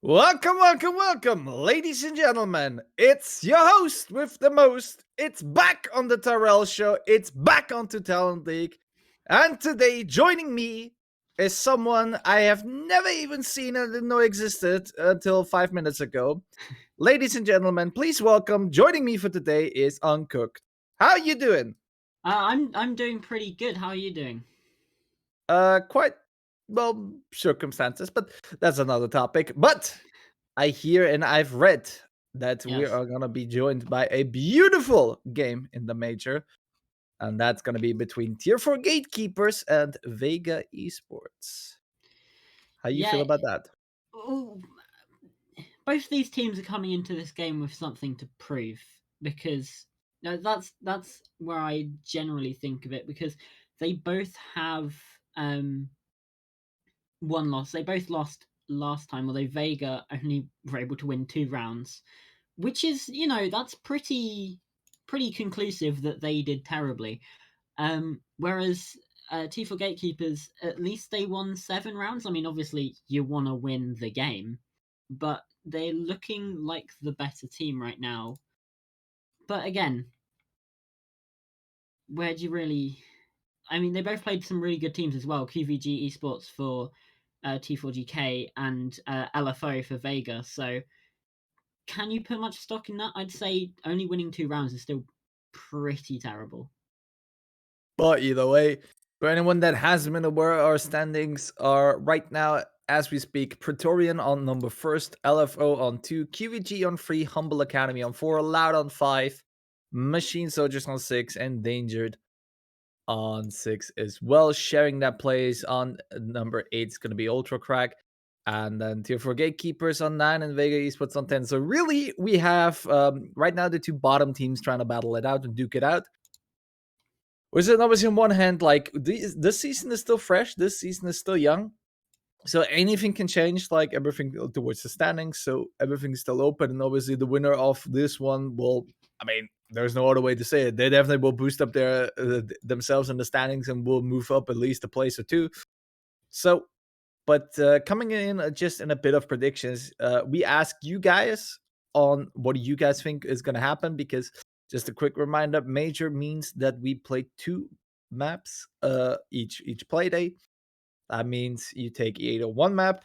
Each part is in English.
Welcome, welcome, welcome, ladies and gentlemen. It's your host with the most. It's back on the Tyrell Show. It's back onto Talent League. And today, joining me is someone I have never even seen and didn't know existed until 5 minutes ago. Ladies and gentlemen, please welcome. Joining me for today is Uncooked. How you doing? I'm doing pretty good. How are you doing? Quite well circumstances, but that's another topic. But I hear and I've read that we Yes. are gonna be joined by a beautiful game in the major, and that's gonna be between Tier 4 Gatekeepers and Vega Esports. How you feel Yeah. about that? Ooh, both these teams are coming into this game with something to prove because that's where I generally think of it because they both have one loss. They both lost last time, although Vega only were able to win 2 rounds, which is that's pretty conclusive that they did terribly. Whereas T4 Gatekeepers, at least they won 7 rounds. I mean, obviously, you want to win the game, but they're looking like the better team right now. But again, where do you really. I mean, they both played some really good teams as well. QVG Esports for T4GK and LFO for Vega. So, can you put much stock in that? I'd say only winning 2 rounds is still pretty terrible. But either way, for anyone that hasn't been aware, our standings are right now, as we speak, Praetorian on number first, LFO on 2, QVG on 3, Humble Academy on 4, Loud on 5, Machine Soldiers on 6, and Endangered on 6 as well. Sharing that place on number 8 is going to be Ultra Crack. And then Tier 4 Gatekeepers on 9 and Vega Esports on 10. So really, we have right now the two bottom teams trying to battle it out and duke it out. Which is obviously on one hand, like this season is still fresh, this season is still young. So anything can change, like everything towards the standings. So everything's still open. And obviously the winner of this one will, I mean, there's no other way to say it. They definitely will boost up their themselves in the standings and will move up at least a place or two. So, but coming in just in a bit of predictions, we ask you guys on what do you guys think is going to happen, because just a quick reminder, major means that we play two maps each play day. That means you take either one map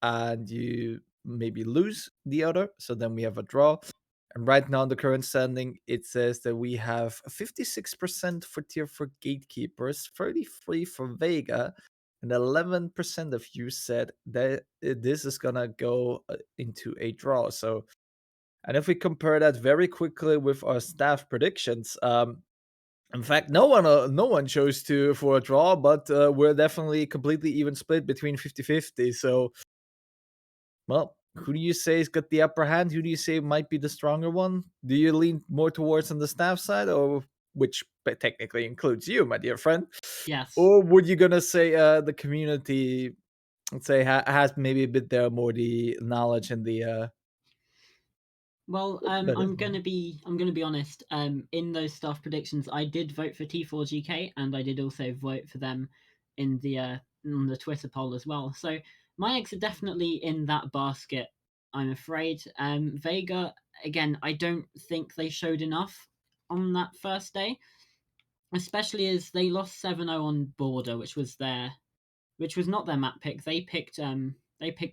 and you maybe lose the other. So then we have a draw. And right now, in the current standing, it says that we have 56% for Tier 4 Gatekeepers, 33 for Vega, and 11% of you said that this is going to go into a draw. So, and if we compare that very quickly with our staff predictions, in fact, no one chose to for a draw, but we're definitely completely even split between 50-50. So, well, who do you say has got the upper hand? Who do you say might be the stronger one? Do you lean more towards on the staff side, or which technically includes you, my dear friend? Yes. Or would you gonna say the community, let's say, has maybe a bit there more the knowledge and the Well, better? I'm gonna be honest. In those staff predictions, I did vote for T4GK, and I did also vote for them in the on the Twitter poll as well. So my eggs are definitely in that basket. I'm afraid. Vega again. I don't think they showed enough on that first day, especially as they lost 7-0 on Border, which was not their map pick. They picked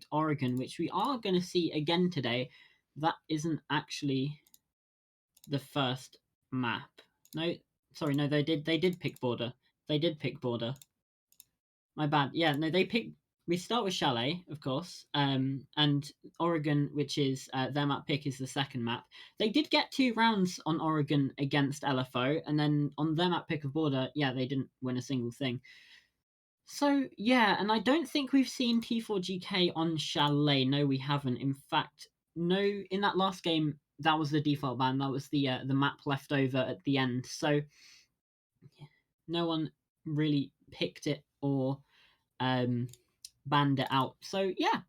Oregon, which we are going to see again today. That isn't actually the first map. No, sorry, no, they did pick Border. They did pick Border. My bad. Yeah, no, they picked. We start with Chalet, of course, and Oregon, which is their map pick, is the second map. They did get 2 rounds on Oregon against LFO, and then on their map pick of Border, yeah, they didn't win a single thing. So yeah, and I don't think we've seen T4GK on Chalet. No, we haven't. In fact, no. In that last game, that was the default ban. That was the map left over at the end. So no one really picked it or um, banned it out. So yeah,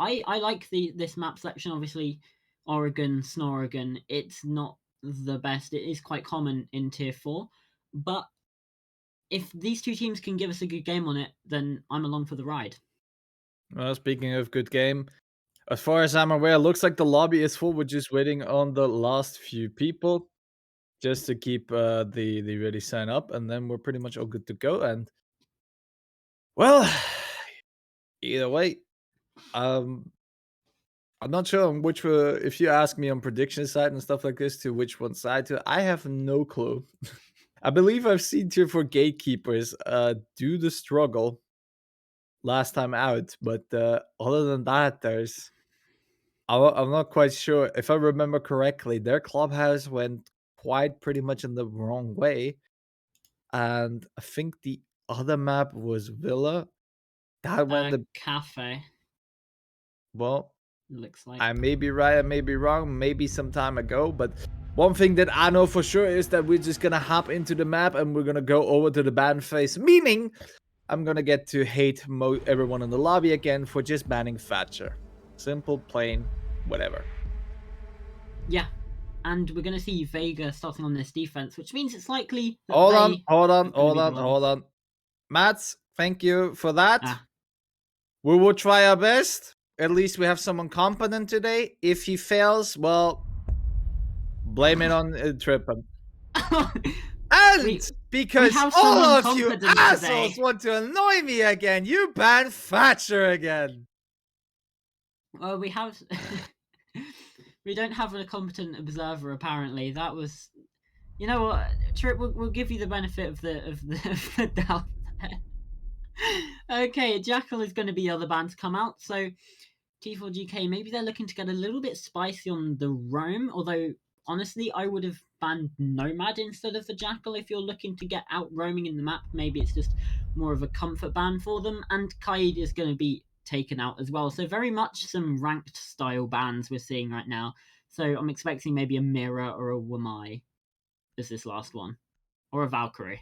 I like this map selection. Obviously, Oregon, Snoregon. It's not the best. It is quite common in Tier 4, but if these two teams can give us a good game on it, then I'm along for the ride. Well, speaking of good game, as far as I'm aware, looks like the lobby is full. We're just waiting on the last few people just to keep the ready sign up, and then we're pretty much all good to go. And well, either way, um, I'm not sure on which if you ask me on prediction side and stuff like this to which one side to, I have no clue. I believe I've seen tier for gatekeepers do the struggle last time out, but other than that, I'm not quite sure. If I remember correctly, their clubhouse went quite pretty much in the wrong way, and I think the other map was Villa. That went the Cafe, well. looks like. I may be right, I may be wrong, maybe some time ago, but one thing that I know for sure is that we're just gonna hop into the map and we're gonna go over to the ban phase, meaning I'm gonna get to hate everyone in the lobby again for just banning Thatcher. Simple, plain, whatever. Yeah, and we're going to see Vega starting on this defense, which means it's likely that Hold on, they hold are on, going to hold be the on, ones. hold on. Mats, thank you for that. Ah. We will try our best. At least we have someone competent today. If he fails, well, blame it on Trippin. And we because have all someone of you confident assholes today. want to annoy me again, you ban Thatcher again. Well, we have. We don't have a competent observer. Apparently, that was. You know what, Trip? We'll give you the benefit of the doubt. Okay, Jackal is going to be the other band to come out. So T4GK, maybe they're looking to get a little bit spicy on the roam. Although honestly, I would have banned Nomad instead of the Jackal if you're looking to get out roaming in the map. Maybe it's just more of a comfort ban for them. And Kaid is going to be taken out as well. So very much some ranked style bans we're seeing right now. So I'm expecting maybe a Mirror or a Wamai as this last one, or a Valkyrie.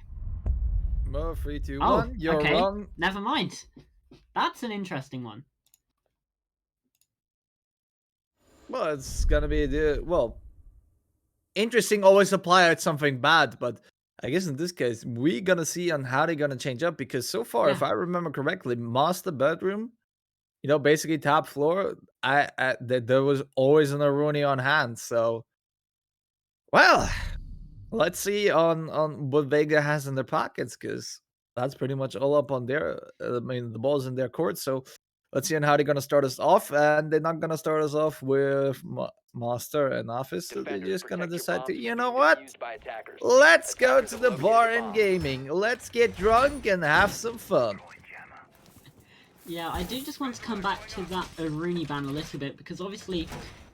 Well, 3, 2, Oh, 1. You're okay. wrong. Never mind. That's an interesting one. Well, it's gonna be interesting always apply at something bad, but I guess in this case we're gonna see on how they're gonna change up because so far, if Yeah. I remember correctly, master bedroom, basically top floor, there was always an Aruni on hand. So, well, let's see on what Vega has in their pockets because that's pretty much all up on their. I mean, the ball's in their court. So let's see on how they're gonna start us off, and they're not gonna start us off with Master and Office. So they're Defenders, just gonna protect your decide to, bombs you from know being what? misused by attackers. Let's go Attackers to have the located bar a and bomb. gaming. Let's get drunk and have some fun. Yeah, I do just want to come back to that Aruni ban a little bit because obviously,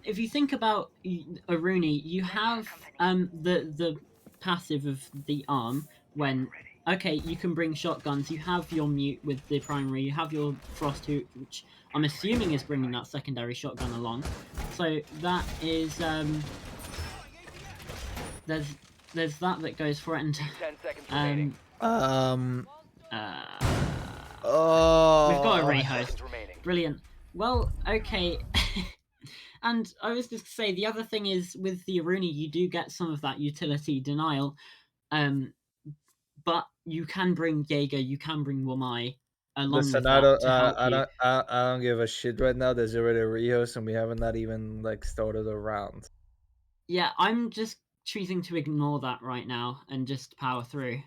if you think about Aruni, you have the passive of the arm when okay, you can bring shotguns. You have your mute with the primary. You have your frost hoop, which I'm assuming is bringing that secondary shotgun along. So that is there's that goes for it, and 10 seconds remaining. Um. uh, we've got a 5 Oh. rehost. seconds remaining. Brilliant. Well, okay. And I was just to say the other thing is with the Aruni, you do get some of that utility denial, but you can bring Jaeger, you can bring Wamai along with Listen, that to help you. I don't give a shit right now. There's already a rehost, and we haven't not even like started a round. Yeah, I'm just choosing to ignore that right now and just power through.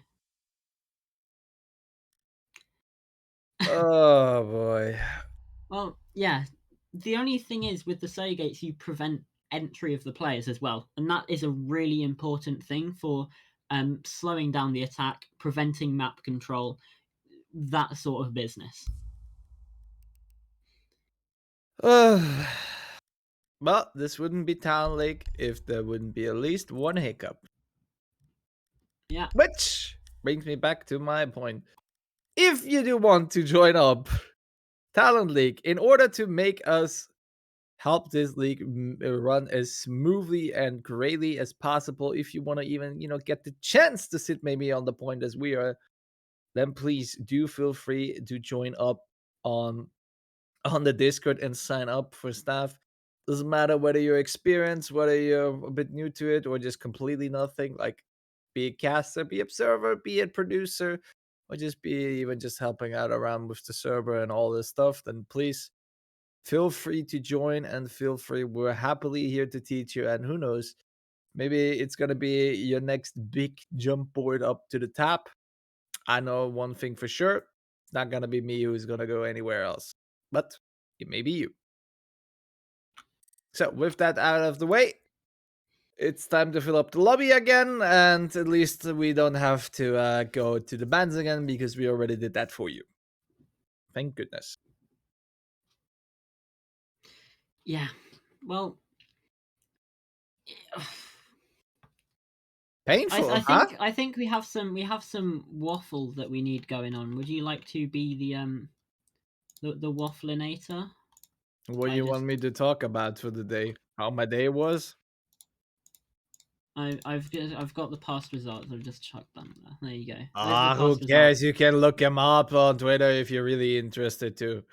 Oh boy. Well, yeah. The only thing is with the Soy gates, you prevent entry of the players as well, and that is a really important thing for slowing down the attack, preventing map control, that sort of business. Well, this wouldn't be Town Lake if there wouldn't be at least one hiccup. Yeah. Which brings me back to my point. If you do want to join up Talent League in order to make us help this league run as smoothly and greatly as possible, if you want to even, get the chance to sit maybe on the point as we are, then please do feel free to join up on the Discord and sign up for staff. Doesn't matter whether you're experienced, whether you're a bit new to it, or just completely nothing. Like, be a caster, be observer, be a producer, or just be even just helping out around with the server and all this stuff, then please feel free to join and feel free. We're happily here to teach you. And who knows, maybe it's going to be your next big jump board up to the top. I know one thing for sure. It's not going to be me who's going to go anywhere else, but it may be you. So with that out of the way, it's time to fill up the lobby again, and at least we don't have to go to the bans again because we already did that for you. Thank goodness. Yeah. Well, Painful, I think we have some waffle that we need going on. Would you like to be the wafflinator? What do you want me to talk about for the day? How my day was? I've got the past results. I've just chucked them there. There you go. Who cares? You can look him up on Twitter if you're really interested to.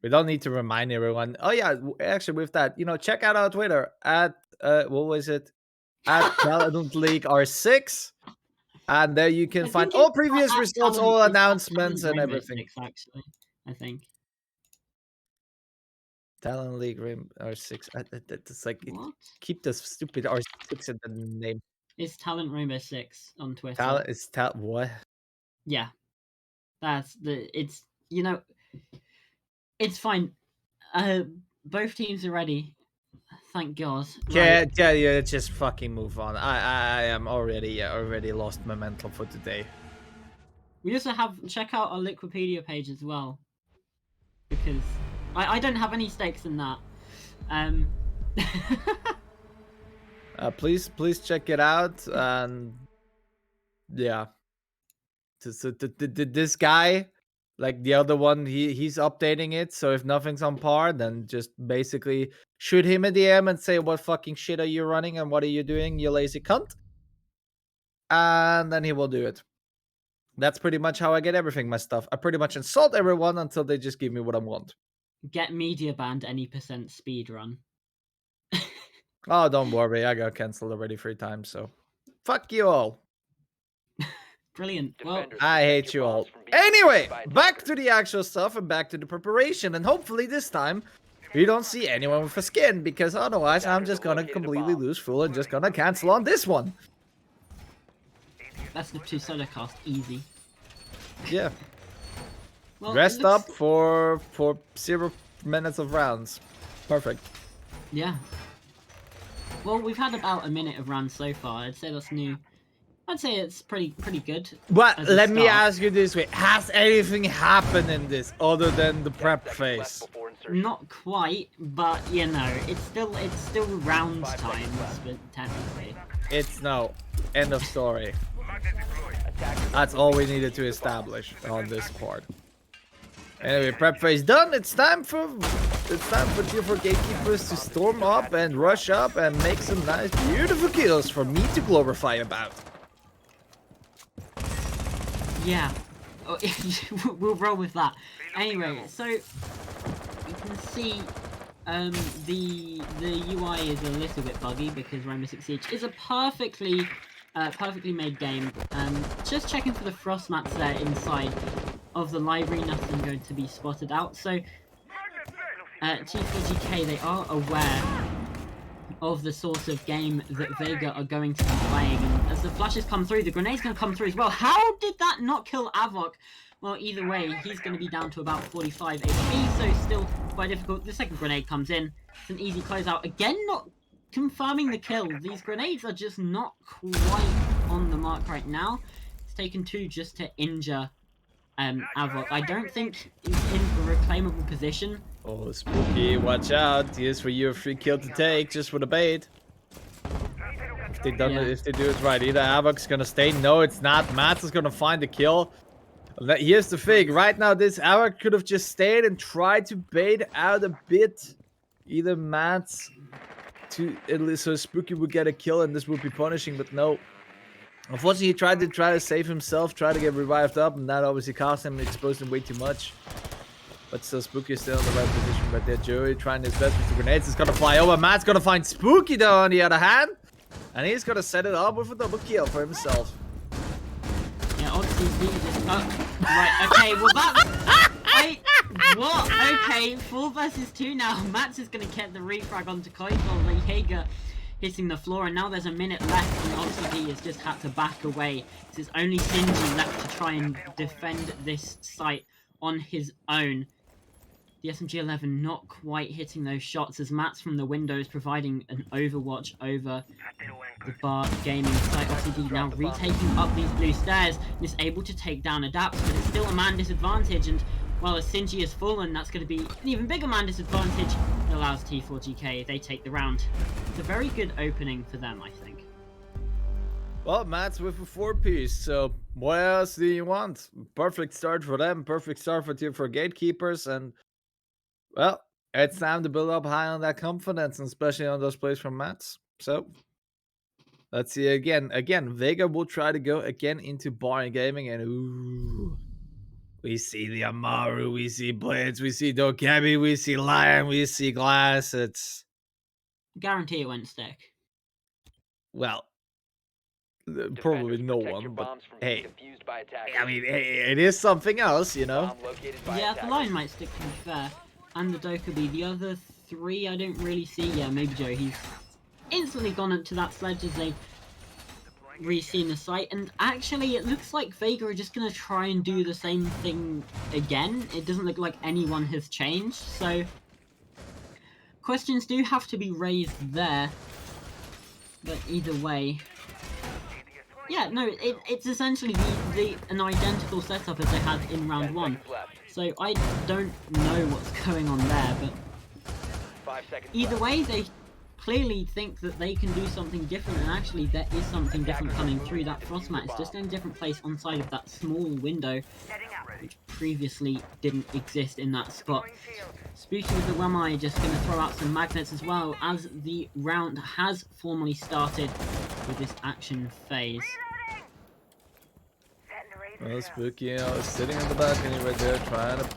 We don't need to remind everyone. Oh yeah, actually with that, check out our Twitter at what was it? At Talent League R6. And there you can find all previous results, all announcements, and everything. 6, actually, I think. Talent League R6. It's like keep the stupid R6 in the name. It's Talent Rainbow 6 on Twitter. What? Yeah, it's it's fine. Both teams are ready. Thank God. Yeah, yeah. Just fucking move on. I am already lost momentum for today. We also check out our Liquipedia page as well, because I don't have any stakes in that. Please check it out, and yeah. So this guy, like the other one, he's updating it. So if nothing's on par, then just basically shoot him a DM and say, "What fucking shit are you running, and what are you doing, you lazy cunt?" And then he will do it. That's pretty much how I get everything, my stuff. I pretty much insult everyone until they just give me what I want. Get media banned any % speed run. Oh, don't worry. I got cancelled already 3 times, so fuck you all. Brilliant. Well, I hate you all. Anyway, back to the actual stuff and back to the preparation. And hopefully this time we don't see anyone with a skin, because otherwise I'm just gonna completely lose full and just gonna cancel on this one. That's the 2 solo cast, easy. Yeah. Well, Rest up for 0 minutes of rounds. Perfect. Yeah. Well, we've had about a minute of rounds so far. I'd say that's new. I'd say it's pretty good. But let me ask you this way: has anything happened in this other than the prep phase? Not quite, but it's still round times, but technically. It's no. End of story. That's all we needed to establish on this part. Anyway, prep phase done. It's time for Tier 4 Gatekeepers to storm up and rush up and make some nice, beautiful kills for me to glorify about. Yeah, we'll roll with that. Anyway, so you can see the UI is a little bit buggy because Rainbow Six Siege is a perfectly made game. Just checking for the frost mats there inside of the library, nothing going to be spotted out. So T4GK, they are aware of the sort of game that Vega are going to be playing, and as the flashes come through, the grenade's going to come through as well. How did that not kill Avok? Well, either way, he's going to be down to about 45 HP, so still quite difficult. The second grenade comes in. It's an easy closeout. Again, not confirming the kill. These grenades are just not quite on the mark right now. It's taken 2 just to injure Avok. I don't think he's in a reclaimable position. Oh, Spooky, watch out. Here's for you a free kill to take, just for the bait. If they do it right, either Avok's gonna stay. No, it's not. Mats is gonna find the kill. Here's the thing. Right now, this Avok could have just stayed and tried to bait out a bit. Either Mats so Spooky would get a kill and this would be punishing, but no. Unfortunately, he tried to save himself, try to get revived up, and that obviously cost him, exposed him way too much. But still, Spooky is still in the right position right there. Joey trying his best with the grenades. It's gonna fly over. Matt's gonna find Spooky though on the other hand. And he's gonna set it up with a double kill for himself. Yeah, obviously LCD just... Oh, right, okay, well that... What? Okay, 4 versus 2 now. Mats is going to get the refrag onto Koifel. Vega hitting the floor, and now there's a minute left, and LCD has just had to back away. There's only Sinji left to try and defend this site on his own. The SMG-11 not quite hitting those shots as Mats from the windows providing an overwatch over the bar gaming site. LCD now retaking up these blue stairs and is able to take down Adapts, but it's still a man disadvantage, and while as Sinji has fallen, that's going to be an even bigger man disadvantage. It allows T4GK, they take the round. It's a very good opening for them, I think. Well, Mats with a 4-piece, so what else do you want? Perfect start for them, perfect start for Gatekeepers, and well, it's time to build up high on that confidence, and especially on those plays from Mats. So let's see again. Again, Vega will try to go again into bar and gaming, and ooh, we see the Amaru, we see Blitz, we see Dokkaebi, we see Lion, we see Glass. It's Guarantee it went stick. well, probably no one, but hey, I mean, hey, it is something else, you know? Yeah, the line might stick, to be fair. And the Dokkaebi. The other 3 I don't really see. Yeah, maybe Joe. He's instantly gone into that sledge as they re-seen the site. And actually, it looks like Vega are just going to try and do the same thing again. It doesn't look like anyone has changed. So, questions do have to be raised there. But either way... Yeah, no, it's essentially an identical setup as they had in round 1. So I don't know what's going on there, but either way, they clearly think that they can do something different, and actually there is something different coming through. That frost mat is just in a different place on side of that small window, which previously didn't exist in that spot. Spooky with the Wemai just going to throw out some magnets as well, as the round has formally started with this action phase. Well, Spooky, you know, sitting on the balcony right there, trying to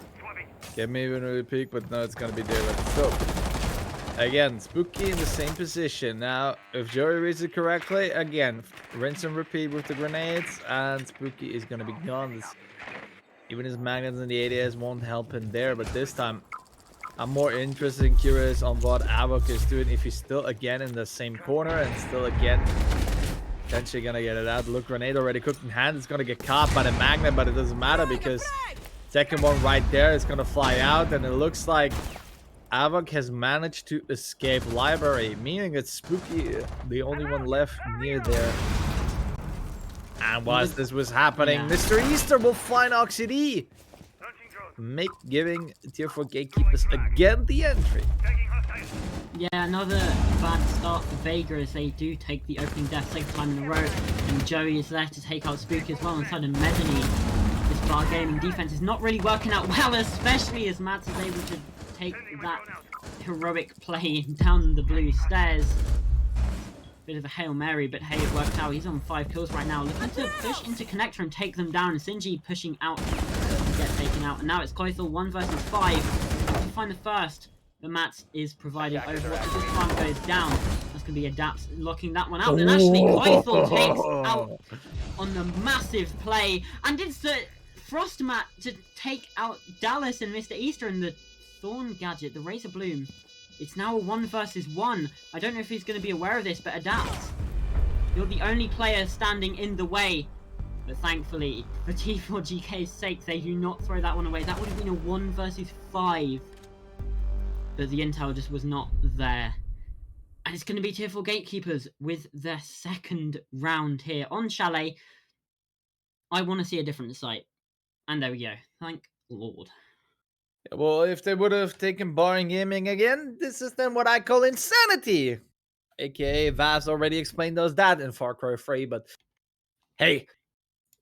get me even a peek, but no, it's gonna be daylight. So, again, Spooky in the same position. Now, if Joey reads it correctly, again, rinse and repeat with the grenades, and Spooky is gonna be gone. Even his magnets and the ADS won't help him there, but this time, I'm more interested and curious on what Avok is doing, if he's still again in the same corner, and still again potentially gonna get it out. Look, grenade already cooked in hand. It's gonna get caught by the magnet, but it doesn't matter because second one right there is gonna fly out, and it looks like Avok has managed to escape library, meaning it's Spooky, the only one left near there. And whilst this was happening, Mr. Easter will find Oxy, giving tier 4 Gatekeepers again the entry. Yeah, another bad start for Vega as they do take the opening death second time in a row, and Joey is there to take out Spooky as well inside of Mezzanine. This bar gaming defense is not really working out well, especially as Mats is able to take that heroic play down the blue stairs. Bit of a Hail Mary, but hey, it worked out. He's on 5 kills right now, looking to push into Connector and take them down. Sinji pushing out to get taken out, and now it's Koithel 1 versus 5 to find the first. But Mats is providing overwatch as this farm goes down. That's going to be Adapts locking that one out. And actually, Koithel takes out on the massive play. And it's the Frostmat to take out Dallas and Mr. Easter and the Thorn Gadget, the Razor Bloom. It's now a 1 versus 1. I don't know if he's going to be aware of this, but Adapts, you're the only player standing in the way. But thankfully, for T4GK's sake, they do not throw that one away. That would have been a 1 versus 5. But the intel just was not there. And it's going to be tier 4 Gatekeepers with their second round here on Chalet. I want to see a different site. And there we go. Thank Lord. Well, if they would have taken bar and gaming again, this is then what I call insanity. AKA Vaz already explained us that in Far Cry 3, but hey,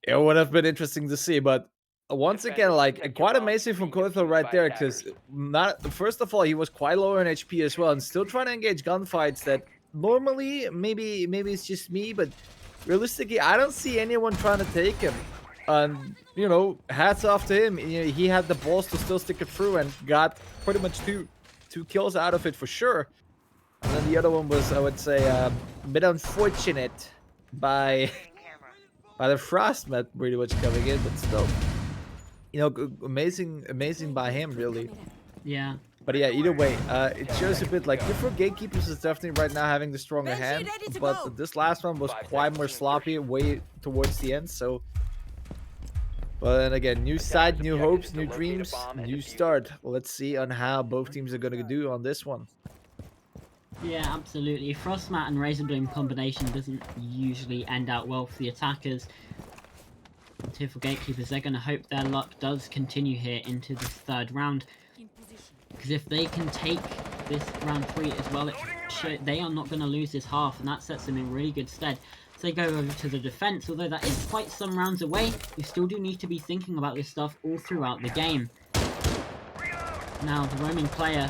it would have been interesting to see. But once again, like, quite amazing from Koithel right there, because first of all, he was quite low in HP as well, and still trying to engage gunfights that normally, maybe it's just me, but realistically, I don't see anyone trying to take him. And, you know, hats off to him. You know, he had the balls to still stick it through and got pretty much two kills out of it for sure. And then the other one was, I would say, a bit unfortunate by by the Frostmat pretty much coming in, but still, you know, amazing by him, really. Yeah. But yeah, either way, it shows a bit like for Gatekeepers is definitely right now having the stronger hand, but this last one was quite more sloppy, way towards the end. So, but then again, new side, new hopes, new dreams, new start. Well, let's see on how both teams are gonna do on this one. Yeah, absolutely. Frostmat and Razorbloom combination doesn't usually end out well for the attackers. For Gatekeepers, they're going to hope their luck does continue here into this third round. Because if they can take this round 3 as well, they are not going to lose this half, and that sets them in really good stead. So they go over to the defense, although that is quite some rounds away. You still do need to be thinking about this stuff all throughout the game. Now, the roaming player,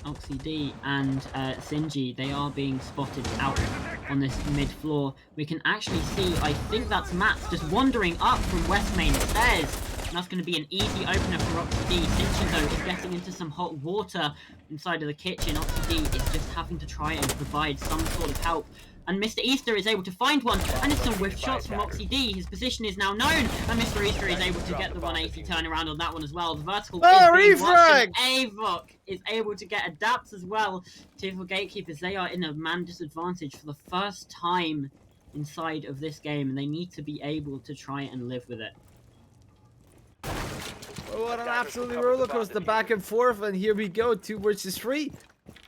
OxyD and Sinji, they are being spotted out on this mid floor. We can actually see, I think that's Matt just wandering up from West Main stairs. And that's going to be an easy opener for OxyD. Sinji, though, is getting into some hot water inside of the kitchen. OxyD is just having to try and provide some sort of help. And Mr. Easter is able to find one, and it's some whiff shots from OxyD. His position is now known, and Mr. Easter is able to get the 180 turnaround on that one as well. The vertical is being watched, and Avok is able to get adapts as well. For Gatekeepers, they are in a man disadvantage for the first time inside of this game, and they need to be able to try and live with it. What an absolutely roller coaster back and forth, and here we go, 2 versus 3.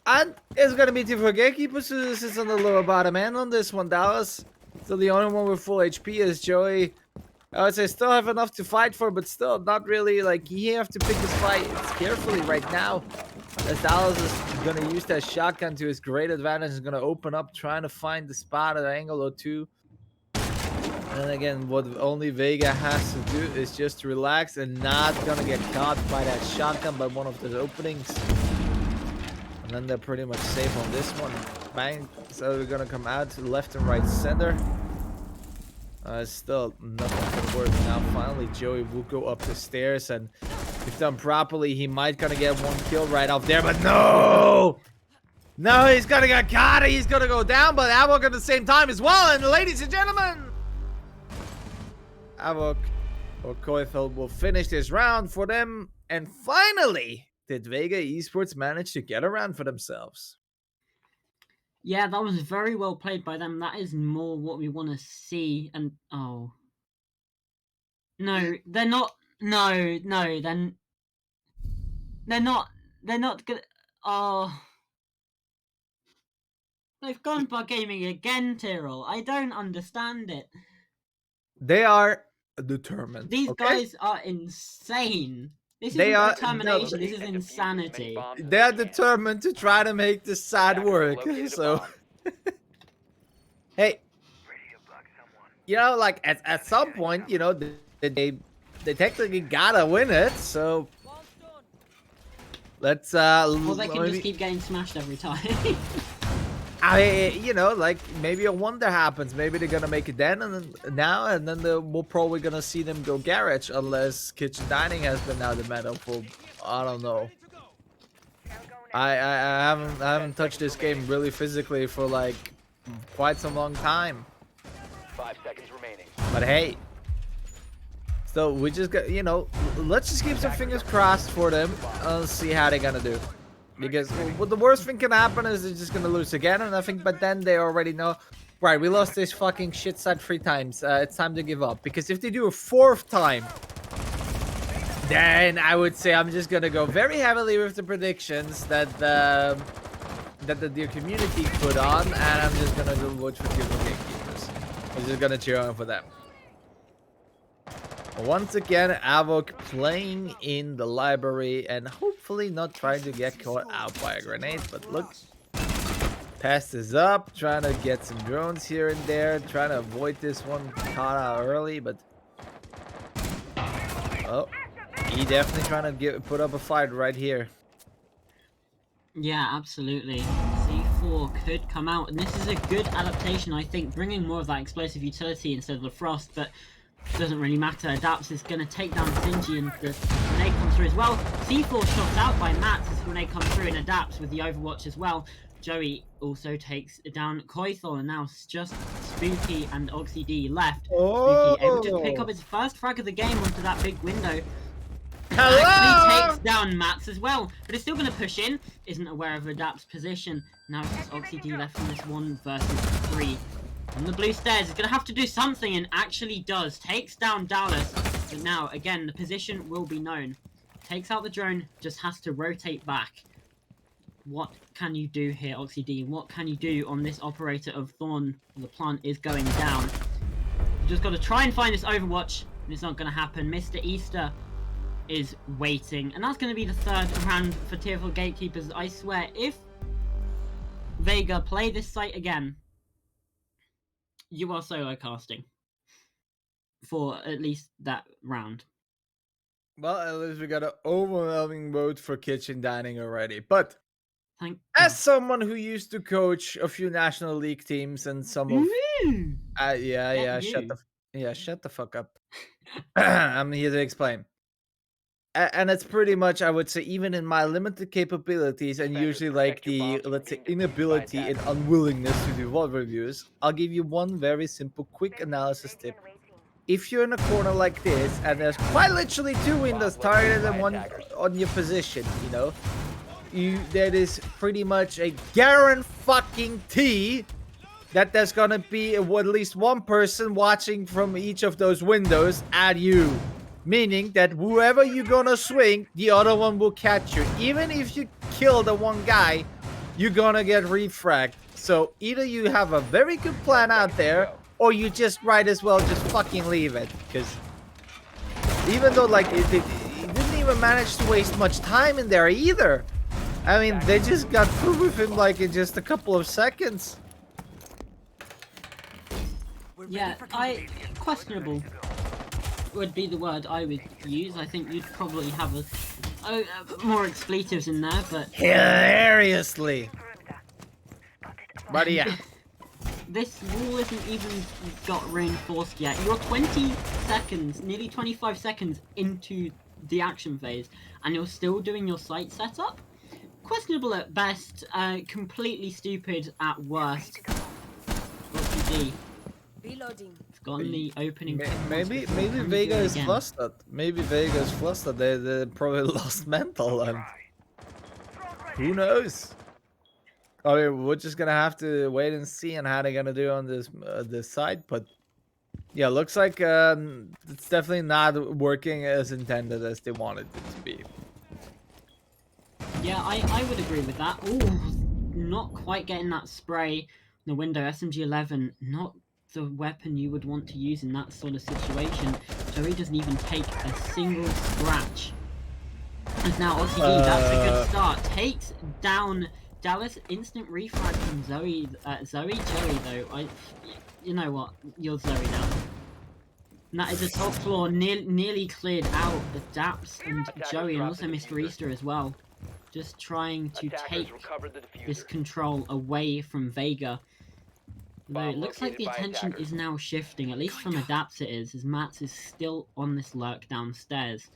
And it's gonna be for Gatekeepers who sits on the lower bottom end on this one. Dallas still the only one with full HP is Joey. I would say still have enough to fight for, but still not really, like, he have to pick his fight carefully right now. As Dallas is gonna use that shotgun to his great advantage, is gonna open up, trying to find the spot at an angle or two. And again, what only Vega has to do is just relax and not gonna get caught by that shotgun by one of the openings. And then they're pretty much safe on this one. Bang. So they're gonna come out to the left and right center. Still nothing gonna work. Now finally Joey will go up the stairs, and if done properly, he might gonna get 1 kill right off there, but no! No, he's gonna get caught. He's gonna go down, but Avok at the same time as well. And ladies and gentlemen, Avok or Koethel will finish this round for them. And finally, did Vega Esports manage to get around for themselves? Yeah, that was very well played by them. That is more what we want to see. And oh, no, they're not. No, then they're not. They're not good. Oh, they've gone bug gaming again, Tyrrell. I don't understand it. They are determined. These guys are insane. This isn't determination, this is insanity. They are determined to try to make this side work. So, hey, you know, like at some point, you know, they technically gotta win it. So let's well, they can just keep getting smashed every time. I mean, you know, like maybe a wonder happens. Maybe they're gonna make it then and then we're probably gonna see them go garage, unless kitchen dining has been out of metal for, I don't know. I haven't touched this game really physically for like quite some long time. 5 seconds remaining. But hey, so we just got, you know, let's just keep some fingers crossed for them. Let's see how they're gonna do. Because well, the worst thing can happen is they're just gonna lose again, and I think by then they already know, right, we lost this fucking shit side 3 times. It's time to give up. Because if they do a 4th time, then I would say I'm just gonna go very heavily with the predictions that the dear community put on, and I'm just gonna go vote for Gatekeepers. I'm just gonna cheer on for them. Once again, Avok playing in the library and hopefully not trying to get caught out by a grenade. But look, pass this up, trying to get some drones here and there, trying to avoid this one caught out early. But oh, he definitely trying to put up a fight right here. Yeah, absolutely. C4 could come out, and this is a good adaptation, I think, bringing more of that explosive utility instead of the frost, but doesn't really matter. Adapts is going to take down Sinji, and the grenade comes through as well. C4 shots out by Matt as the grenade comes through, and Adapts with the overwatch as well. Joey also takes down Koithel, and now just Spooky and Oxy D left. Spooky able to pick up his first frag of the game onto that big window. Actually takes down Mats as well, but it's still going to push in. Isn't aware of Adapt's position. Now it's just Oxy D left in this 1 versus 3. On the blue stairs, is going to have to do something, and actually does. Takes down Dallas, but now, again, the position will be known. Takes out the drone, just has to rotate back. What can you do here, Oxy D? What can you do on this operator of Thorn? The plant is going down. You just got to try and find this Overwatch, and it's not going to happen. Mr. Easter is waiting, and that's going to be the 3rd round for Tier 4 Gatekeepers. I swear, if Vega play this site again, you are solo casting for at least that round. Well, at least we got an overwhelming vote for kitchen dining already. But Thank as someone who used to coach a few National League teams and some of shut the fuck up. I'm here to explain. And it's pretty much, I would say, even in my limited capabilities and usually like the, let's say, inability and unwillingness to do VOD reviews, I'll give you one very simple, quick analysis tip. If you're in a corner like this, and there's quite literally 2 windows targeted and 1 on your position, you know, that is pretty much a guarantee that there's gonna be at least 1 person watching from each of those windows at you. Meaning that whoever you're gonna swing, the other one will catch you. Even if you kill the 1 guy, you're gonna get refragged. So either you have a very good plan out there, or you just might as well just fucking leave it. Because even though like it didn't even manage to waste much time in there either. I mean, they just got through with him like in just a couple of seconds. Yeah, questionable would be the word I would use. I think you'd probably have more expletives in there, but hilariously. But yeah. This wall isn't even got reinforced yet. You're 20 seconds, nearly 25 seconds into the action phase, and you're still doing your site setup? Questionable at best, completely stupid at worst. What do you do? Reloading. It's gotten the opening. Maybe Vega is flustered. Maybe Vega is flustered. They probably lost mental, and who knows? I mean, we're just gonna have to wait and see on how they're gonna do on this side. But yeah, looks like it's definitely not working as intended as they wanted it to be. Yeah, I would agree with that. Ooh, not quite getting that spray in the window. SMG-11, not the weapon you would want to use in that sort of situation. Joey doesn't even take a single scratch. And now OCD, that's a good start. Takes down Dallas. Instant refrag from Joey though. You know what? You're Zoe now. And that is the top floor nearly cleared out. Adapts and Joey, and also Mr. Easter as well. Just trying to take this control away from Vega. Though it looks like the attention is now shifting, at least from Adapts it is, as Mats is still on this lurk downstairs.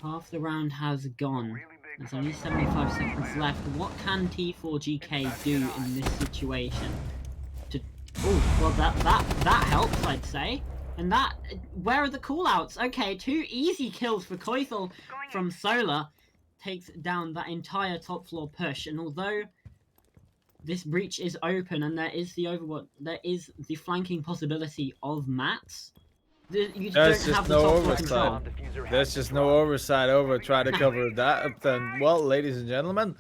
Half the round has gone. There's only 75 seconds left. What can T4GK do in this situation? Oh, well that helps, I'd say. And that, where are the callouts? Okay, 2 easy kills for Koithel from Solar. Takes down that entire top floor push, and although this breach is open and there is the flanking possibility of Mats, you There's don't have just the no top floor control. oversight. There's just no oversight over try to cover that. And well, ladies and gentlemen,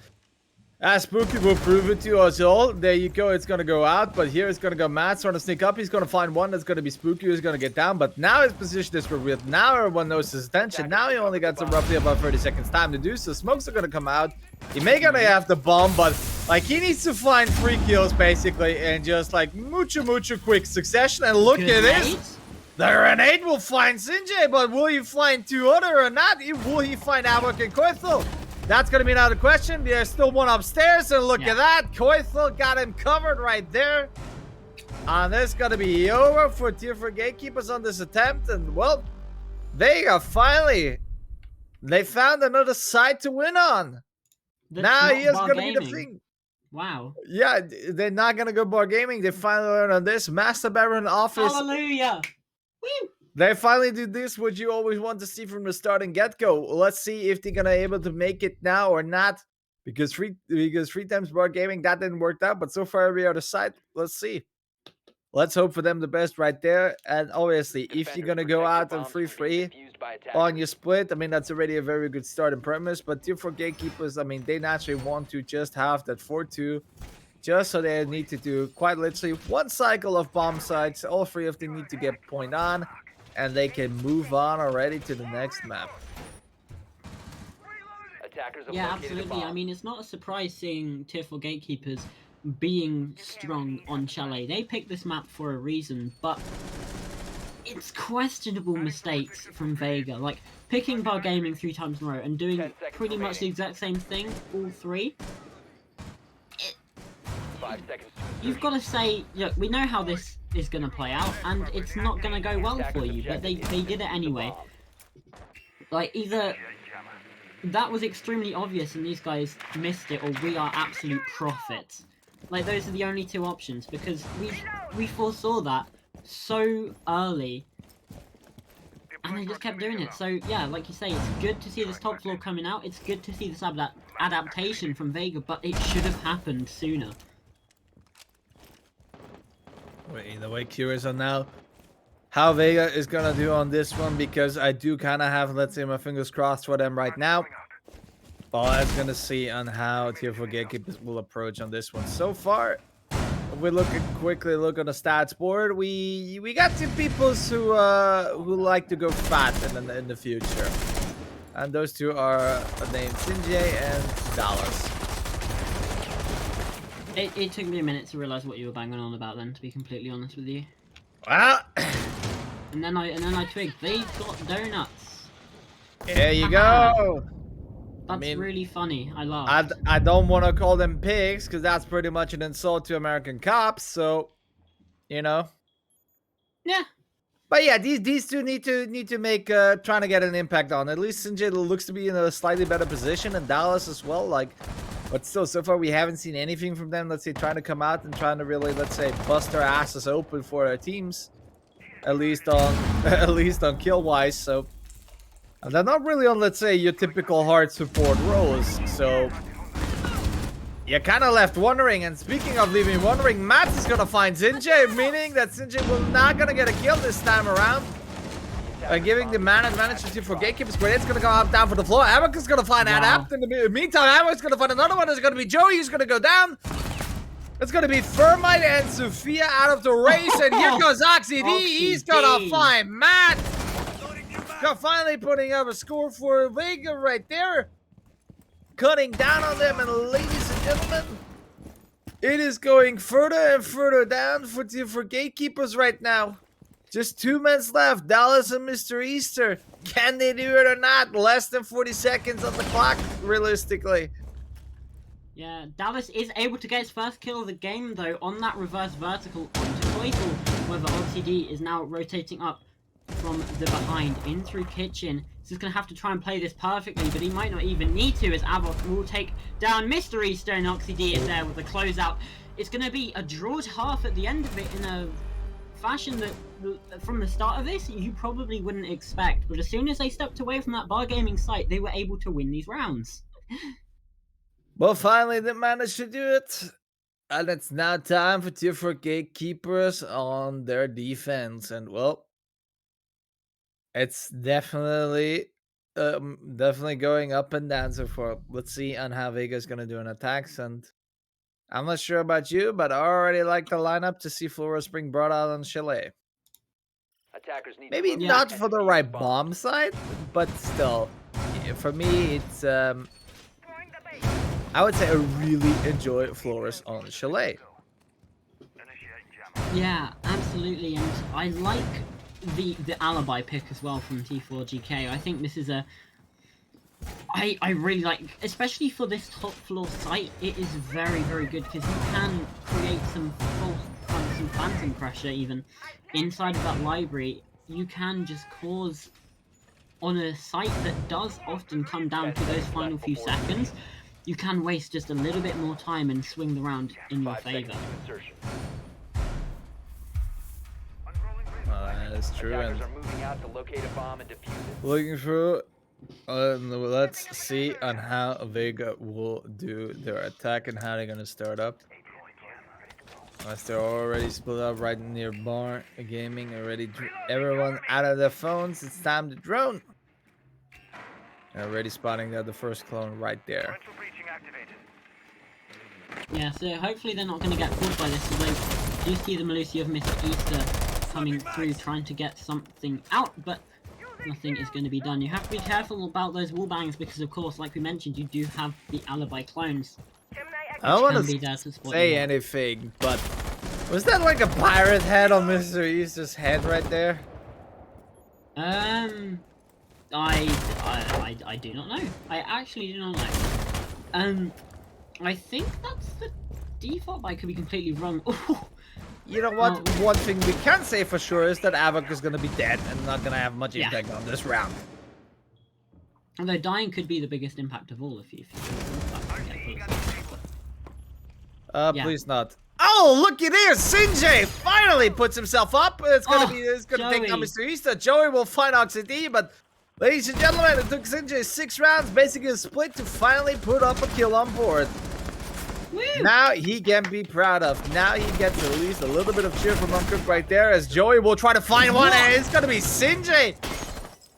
as Spooky will prove it to us all. There you go. It's gonna go out, but here it's gonna go Matt trying to sneak up. He's gonna find one that's gonna be Spooky, who's gonna get down. But now his position is revealed. Now everyone knows his attention. Now he only got some roughly about 30 seconds time to do so. Smokes are gonna come out. He may gonna have the bomb, but like he needs to find 3 kills basically, and just like mucho quick succession. And look at this. The grenade will find Sinjay, but will he find 2 other or not? Will he find Avok and Koithel? That's going to be another question. There's still one upstairs, and look at that. Koithel got him covered right there. And this is going to be over for Tier 4 Gatekeepers on this attempt. And, well, Vega finally, they found another side to win on. Now here's going to be the thing. Wow. Yeah, they're not gonna go bar gaming. They finally learned on this. Master Baron Office. Hallelujah. Woo! They finally did this, what you always want to see from the start and get-go. Let's see if they're gonna able to make it now or not. Because three times bar gaming, that didn't work out. But so far every other side, let's see. Let's hope for them the best right there. And obviously, if you're gonna go out on 3-3 on your split, I mean that's already a very good start in premise. But Tier 4 Gatekeepers, I mean, they naturally want to just have that 4-2. Just so they need to do quite literally one cycle of bomb sites. All three of them need to get point on, and they can move on already to the next map. Yeah, absolutely. I mean, it's not a surprise seeing Tier 4 Gatekeepers being strong on Chalet. They picked this map for a reason, but it's questionable mistakes from Vega. Like, picking Bar Gaming 3 times in a row and doing pretty much the exact same thing, all three. You've got to say, look, we know how this is going to play out, and it's not going to go well for you, but they did it anyway. Like, either that was extremely obvious and these guys missed it, or we are absolute prophets. Like, those are the only two options, because we foresaw that so early, and they just kept doing it. So, yeah, like you say, it's good to see this top floor coming out, it's good to see this adaptation from Vega, but it should have happened sooner. Well, either way, curious on now how Vega is gonna do on this one, because I do kind of have, let's say, my fingers crossed for them right now. But I'm gonna see on how Tier 4 Gatekeepers will approach on this one. So far, if we quickly look on the stats board, we got two people who like to go fat in the future, and those two are named Sinjay and Dallas. It took me a minute to realize what you were banging on about then, to be completely honest with you. Well, And then I twigged, they've got donuts. there you go. That's really funny. I laughed. I don't want to call them pigs, because that's pretty much an insult to American cops. So, you know. Yeah. But yeah, these two need to make trying to get an impact on. At least Sinjay looks to be in a slightly better position, and Dallas as well. Like, but still, so far we haven't seen anything from them. Let's say trying to come out and trying to really, let's say, bust their asses open for their teams. At least on kill wise. So, and they're not really on, let's say, your typical hard support roles. So you're kind of left wondering. And speaking of leaving wondering, Matt is gonna find Sinjay, meaning that Sinjay will not gonna get a kill this time around. Giving the man advantage to Tier 4 Gatekeepers. Grenades gonna go up down for the floor. Avoc is gonna find Adapt. In the meantime, Avoc is gonna find another one. It's gonna be Joey who's gonna go down. It's gonna be Thermite and Sophia out of the race, and here goes Oxy D. He's gonna find Matt. Finally putting up a score for Vega right there. Cutting down on them, and ladies and gentlemen, it is going further and further down for Gatekeepers right now. Just 2 minutes left. Dallas and Mr. Easter. Can they do it or not? Less than 40 seconds on the clock, realistically. Yeah, Dallas is able to get his first kill of the game, though, on that reverse vertical onto Toital. However, OxyD is now rotating up from the behind in through kitchen. He's just going to have to try and play this perfectly, but he might not even need to, as Avoc will take down Mr. Easter, and OxyD is there with the closeout. It's going to be a draw to half at the end of it in a fashion that, from the start of this, you probably wouldn't expect. But as soon as they stepped away from that bar gaming site, they were able to win these rounds. Well, finally they managed to do it. And it's now time for Tier 4 Gatekeepers on their defense. And, well, it's definitely going up and down so far. Let's see on how Vega's going to do an attacks. And I'm not sure about you, but I already like the lineup to see Flora Spring brought out on Chalet. Maybe not for the right bomb side, but still, for me, it's I would say I really enjoy Flores on Chalet. Yeah, absolutely, and I like the alibi pick as well from T4GK. I think this is I really like, especially for this top floor site, it is very, very good, because you can create some phantom pressure even inside of that library. You can just cause, on a site that does often come down to those final few seconds, you can waste just a little bit more time and swing the round in your 5 favor. seconds to insertion. That is true. Attackers And are moving out to locate a bomb and defuse it. looking through, let's see on how Vega will do their attack and how they're gonna start up. Unless they're already split up right near bar gaming, already everyone out of their phones. It's time to drone. And already spotting the first clone right there. Yeah, so hopefully they're not going to get caught by this, although do you see the Malusi of Mr. Easter coming through trying to get something out, but nothing is going to be done. You have to be careful about those wall bangs because, of course, like we mentioned, you do have the alibi clones. I don't want be to there to spot say you. anything, but was that like a pirate head on Mr. Easter's head right there? I do not know. I actually do not know. I think that's the default, but I could be completely wrong. You know what? Well, One thing we can say for sure is that Avoc is going to be dead and not going to have much Yeah. impact on this round. although dying could be the biggest impact of all if you Yeah. Please not. Oh, looky there! Sinjay finally puts himself up. It's gonna take down Joey. Mr. Easter. Joey will find Oxid, but ladies and gentlemen, it took Sinjay 6 rounds, basically a split, to finally put up a kill on board. Woo! Now he can be proud of. Now he gets at least a little bit of cheer from Uncook right there, as Joey will try to find one, and it's gonna be Sinjay.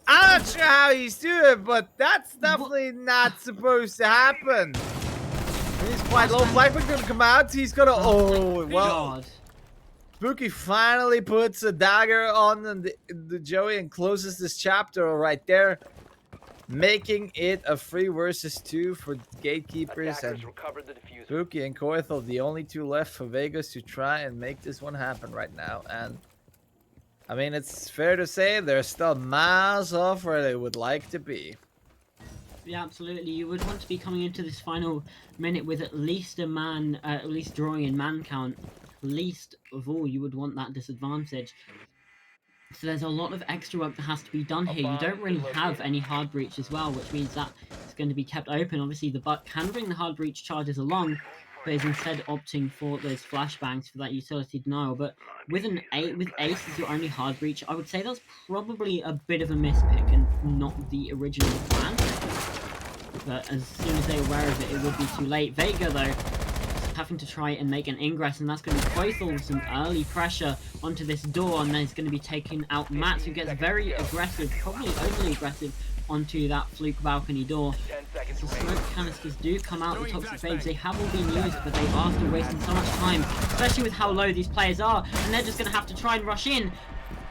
I'm not sure how he's doing, but that's definitely not supposed to happen. He's quite low. Blackman's gonna come out. He's gonna. Oh, well. God. Spooky finally puts a dagger on the Joey and closes this chapter right there, making it a 3 versus 2 for Gatekeepers. Attackers And recovered the diffuser. Spooky and Koethel, the only 2 left for Vegas to try and make this one happen right now. And I mean, it's fair to say they're still miles off where they would like to be. Yeah, absolutely. You would want to be coming into this final minute with at least a man, at least drawing in man count. Least of all, you would want that disadvantage. So there's a lot of extra work that has to be done here. You don't really have any hard breach as well, which means that it's going to be kept open. Obviously, the Buck can bring the hard breach charges along, but is instead opting for those flashbangs for that utility denial. But with Ace as your only hard breach, I would say that's probably a bit of a mispick and not the original plan. But as soon as they're aware of it, it would be too late. Vega, though, is having to try and make an ingress, and that's going to be Koethel with some early pressure onto this door, and then it's going to be taking out Mats, who gets very aggressive, probably overly aggressive, onto that fluke balcony door. 10 seconds The remaining. smoke canisters do come out, the toxic babes, they have all been used, but they are still wasting so much time, especially with how low these players are, and they're just going to have to try and rush in.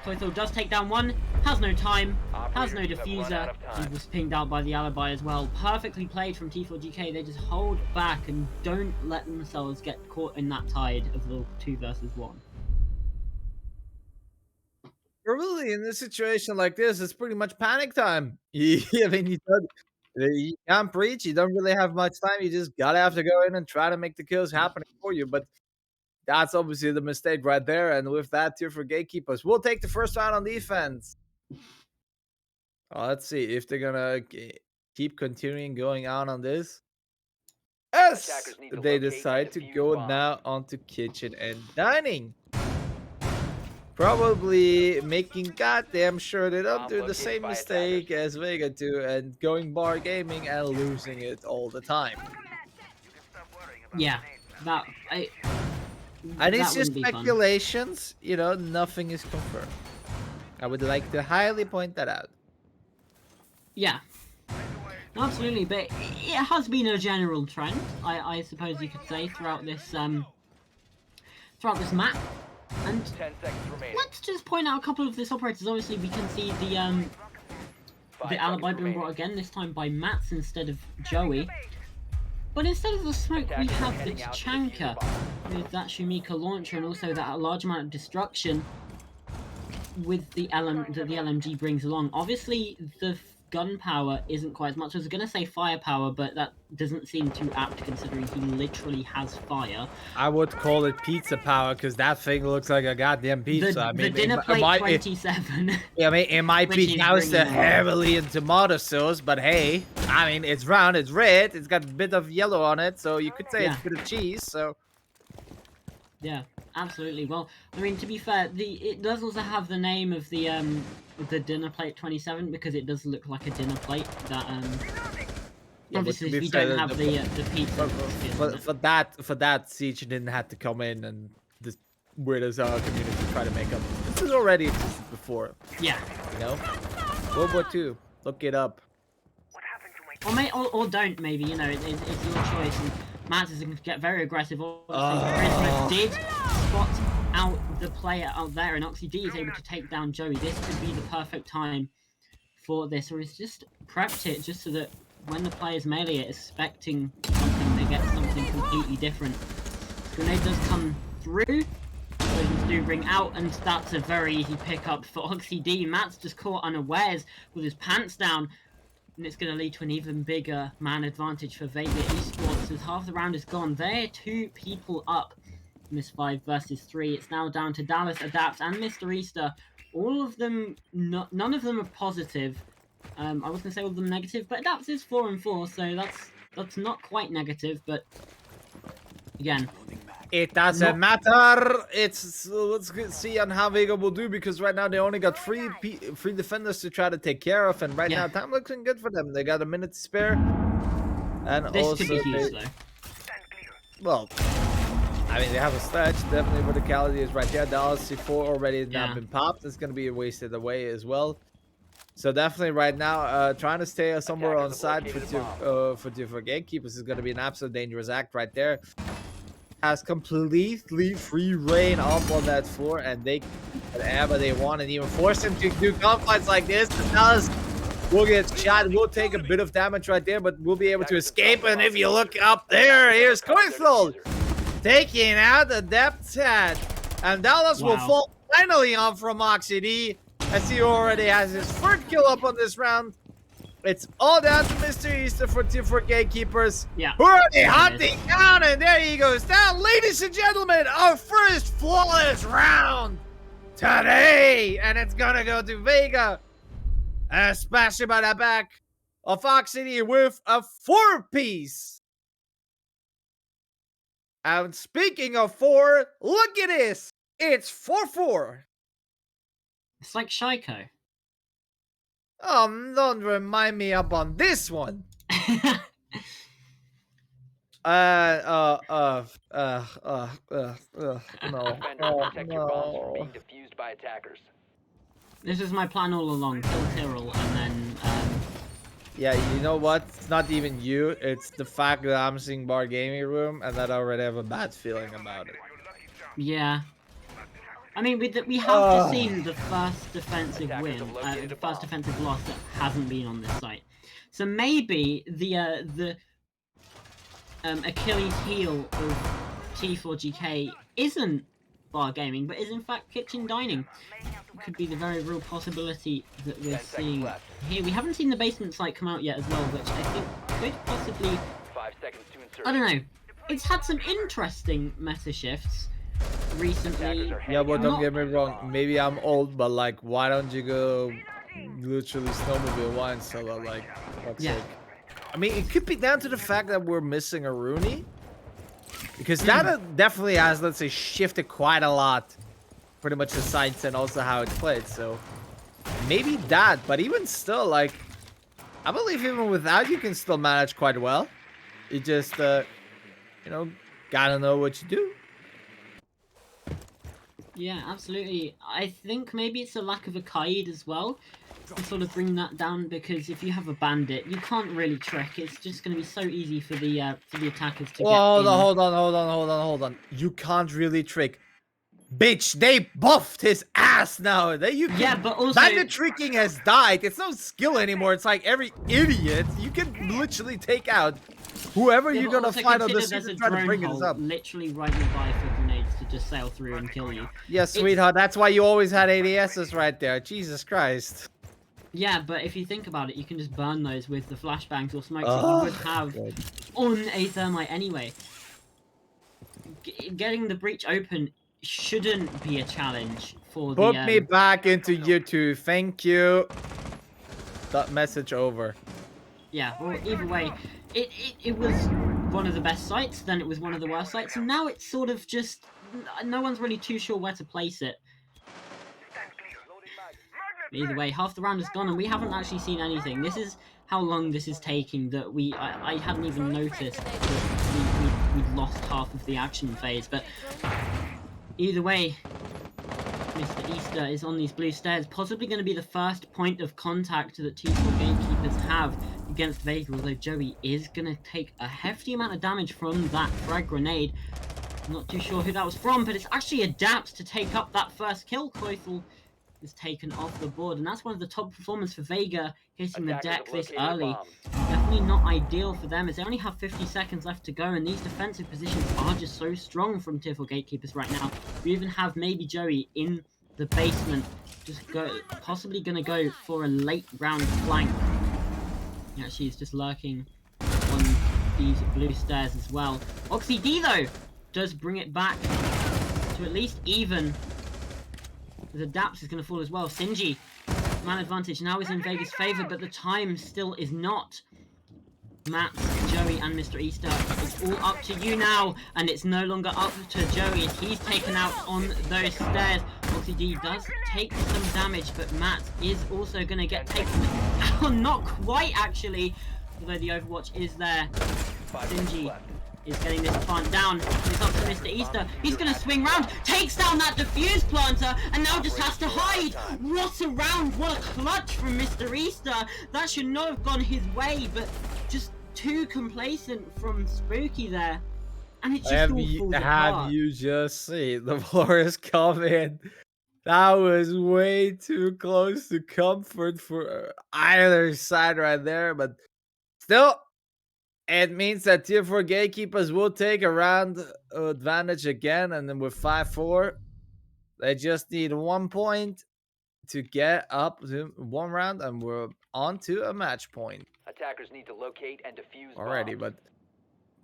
Koethel does take down one, has no time, has no Operators have run out diffuser, of time. and was pinged out by the alibi as well. Perfectly played from T4GK, they just hold back and don't let themselves get caught in that tide of the 2 versus 1. Really, in a situation like this, it's pretty much panic time. I mean, you can't preach. You don't really have much time. You just gotta have to go in and try to make the kills happen for you. But that's obviously the mistake right there. And with that, tier for Gatekeepers, we'll take the first round on defense. Let's see if they're gonna keep continuing going on this. Yes, Attackers need to they locate decide and to defuse go bombs. now onto kitchen and dining. Probably making goddamn sure they don't Bomb do the located same by mistake as Vega do and going bar gaming and losing it all the time. Yeah, that... And it's that just wouldn't be fun. speculations, you know, nothing is confirmed. I would like to highly point that out. Yeah. Absolutely, but it has been a general trend, I suppose you could say, throughout this map. And 10 seconds remaining. let's just point out a couple of this operators. Obviously, we can see the 5 alibi seconds being brought remaining. again, this time by Mats instead of Joey. But instead of the smoke, we Attackers are have the heading out to Tachanka defuse bomb. with that Shumika launcher and also that large amount of destruction with the that the LMG brings along. Obviously, the gun power isn't quite as much. I was going to say firepower, but that doesn't seem too apt considering he literally has fire. I would call it pizza power because that thing looks like a goddamn pizza. The, I mean, the dinner plate 27. I mean, it might Which be is doused bringing on. heavily in tomato sauce, but hey, I mean, it's round, it's red, it's got a bit of yellow on it, so you could say it's a bit of cheese. So Yeah, absolutely. Well, I mean, to be fair, it does also have the name of the dinner plate 27 because it does look like a dinner plate. That Yeah, but obviously to be we fair, don't have the pizza. for that Siege didn't have to come in and this weird as our community try to make up. This has already existed before, Yeah. you know. World War II, look it up. Or don't, maybe, you know, it's your choice. And Matt is going to get very aggressive. Charisma did spot out the player out there, and Oxy D is able to take down Joey. This could be the perfect time for this, or he's just prepped it just so that when the players melee it, expecting something, they get something completely different. Grenade does come through. Explosions do ring out, and that's a very easy pickup for Oxy D. Matt's just caught unawares with his pants down. And it's going to lead to an even bigger man advantage for Vega Esports as half the round is gone. They're 2 people up in this 5 versus 3. It's now down to Dallas, Adapt, and Mr. Easter. All of them, none of them are positive. I was going to say all of them negative, but Adapt is 4 and 4, so that's not quite negative. But again, it doesn't matter. It's let's see on how Vega will do because right now they only got three defenders to try to take care of, and right now time looking good for them. They got a minute to spare, and this also could be huge, though. Well, I mean they have a sledge. Definitely, where the calorie is right there. The LC4 already has now been popped. It's gonna be wasted away as well. So definitely right now, trying to stay somewhere on side for Gatekeepers is gonna be an absolute dangerous act right there. Has completely free reign up on that floor, and they can do whatever they want and even force him to do gunfights like this. The Dallas will get shot, will take a bit of damage right there, but we'll be able to escape. And if you look up there, here's Coinflow taking out the depth head, and Dallas will fall finally on from Oxy D as he already has his first kill up on this round. It's all down to Mr. Easter for Gatekeepers. Yeah. Who are they hunting down? And there he goes down. Ladies and gentlemen, our first flawless round today. And it's gonna go to Vega. And especially by the back of Oxy with a 4-piece. And speaking of 4, look at this. It's 4-4. It's like Shiko. Don't remind me up on this one. No. Protect your bombs from being defused by attackers. This was my plan all along. Kill Tyrrell, and then yeah, you know what? It's not even you. It's the fact that I'm seeing Bar Gaming Room and that I already have a bad feeling about it. Yeah. I mean, we have seen the first defensive win, the first defensive loss that hasn't been on this site. So maybe the Achilles heel of T4GK isn't bar gaming, but is in fact kitchen dining. It could be the very real possibility that we're seeing here. We haven't seen the basement site come out yet as well, which I think could possibly... 5 seconds to insert. I don't know. It's had some interesting meta shifts recently. Yeah, well, don't get me wrong. Maybe I'm old, but like, why don't you go literally snowmobile wine cellar? Like, fuck's sake. I mean, it could be down to the fact that we're missing a Rooney, because that definitely has, let's say, shifted quite a lot. Pretty much the sights and also how it's played. So maybe that, but even still, like, I believe even without you can still manage quite well. You just, you know, gotta know what you do. Yeah, absolutely. I think maybe it's a lack of a Kaid as well to sort of bring that down, because if you have a bandit, you can't really trick. It's just going to be so easy for the attackers to get in. Hold on. You can't really trick. Bitch, they buffed his ass now. Yeah, but also... Bandit tricking has died. It's no skill anymore. It's like every idiot. You can literally take out whoever you're going to find on the street and try to bring it up. Literally right nearby for grenades to just sail through and kill you. Yeah, sweetheart. That's why you always had ADSs right there. Jesus Christ. Yeah, but if you think about it, you can just burn those with the flashbangs or smokes that you Oh, would have God. on a thermite anyway. Getting the breach open shouldn't be a challenge for the Put me back into U2. Thank you. That message over. yeah, well, either way, it was one of the best sites, then it was one of the worst sites, and now it's sort of just no one's really too sure where to place it. Either way, half the round is gone, and we haven't actually seen anything. This is how long this is taking. That I hadn't even noticed that we'd lost half of the action phase. But either way, Mr. Easter is on these blue stairs, possibly going to be the first point of contact that T4 Gatekeepers have against Vega, although Joey is going to take a hefty amount of damage from that frag grenade. I'm not too sure who that was from, but it's actually Adapt to take up that first kill. Koithel is taken off the board, and that's one of the top performers for Vega, hitting the deck this early. Definitely not ideal for them, as they only have 50 seconds left to go, and these defensive positions are just so strong from Tier 4 Gatekeepers right now. We even have maybe Joey in the basement, possibly going to go for a late round flank. Yeah, she's just lurking on these blue stairs as well. Oxy D, though, does bring it back to at least even. The Daps is going to fall as well. Sinji, man advantage now is in Vega's favor, but the time still is not. Matt, Joey, and Mr. Easter, it's all up to you now, and it's no longer up to Joey as he's taken out on those stairs. LCD does take some damage, but Matt is also going to get taken down. Not quite, actually, although the Overwatch is there. Sinji is getting this plant down. It's up to Mr. Easter. He's going to swing round, takes down that defuse planter, and now just has to hide. What a round, what a clutch from Mr. Easter. That should not have gone his way, but just too complacent from Spooky there. And it just all falls apart. Have you just seen the Flores coming? That was way too close to comfort for either side right there, but still, it means that Tier 4 Gatekeepers will take a round advantage again, and then with 5-4, they just need 1 point to get up to 1 round, and we're on to a match point. Attackers need to locate and defuse Already, bombs.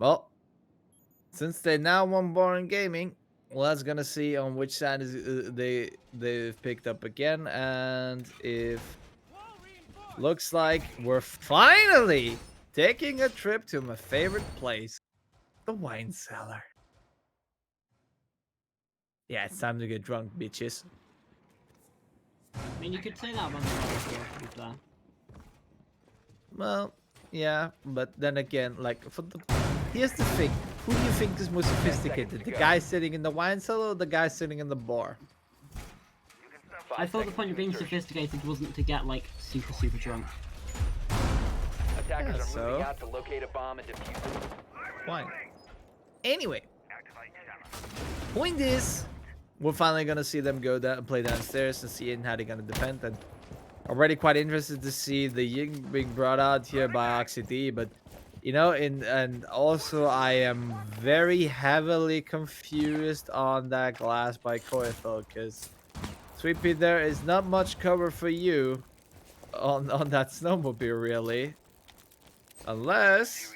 but, well, since they now won Boring Gaming, well, that's gonna see on which side is they've picked up again, and if looks like we're finally taking a trip to my favorite place, the wine cellar. Yeah, it's time to get drunk, bitches. I mean, you could say that about the before, to be fair. Well, yeah, but then again, like, here's the thing. Who do you think is more sophisticated? The guy sitting in the wine cellar or the guy sitting in the bar? I thought the point of being sophisticated wasn't to get, like, super, super drunk. Attackers Yeah, are moving out to locate a bomb and defuse it. Wine. Anyway, point is, we're finally gonna see them go down, play downstairs, and see how they're gonna defend. And already quite interested to see the Ying being brought out here by OxyD, but you know, and also I am very heavily confused on that glass by Koithel, because Sweet Pea, there is not much cover for you on that snowmobile, really, unless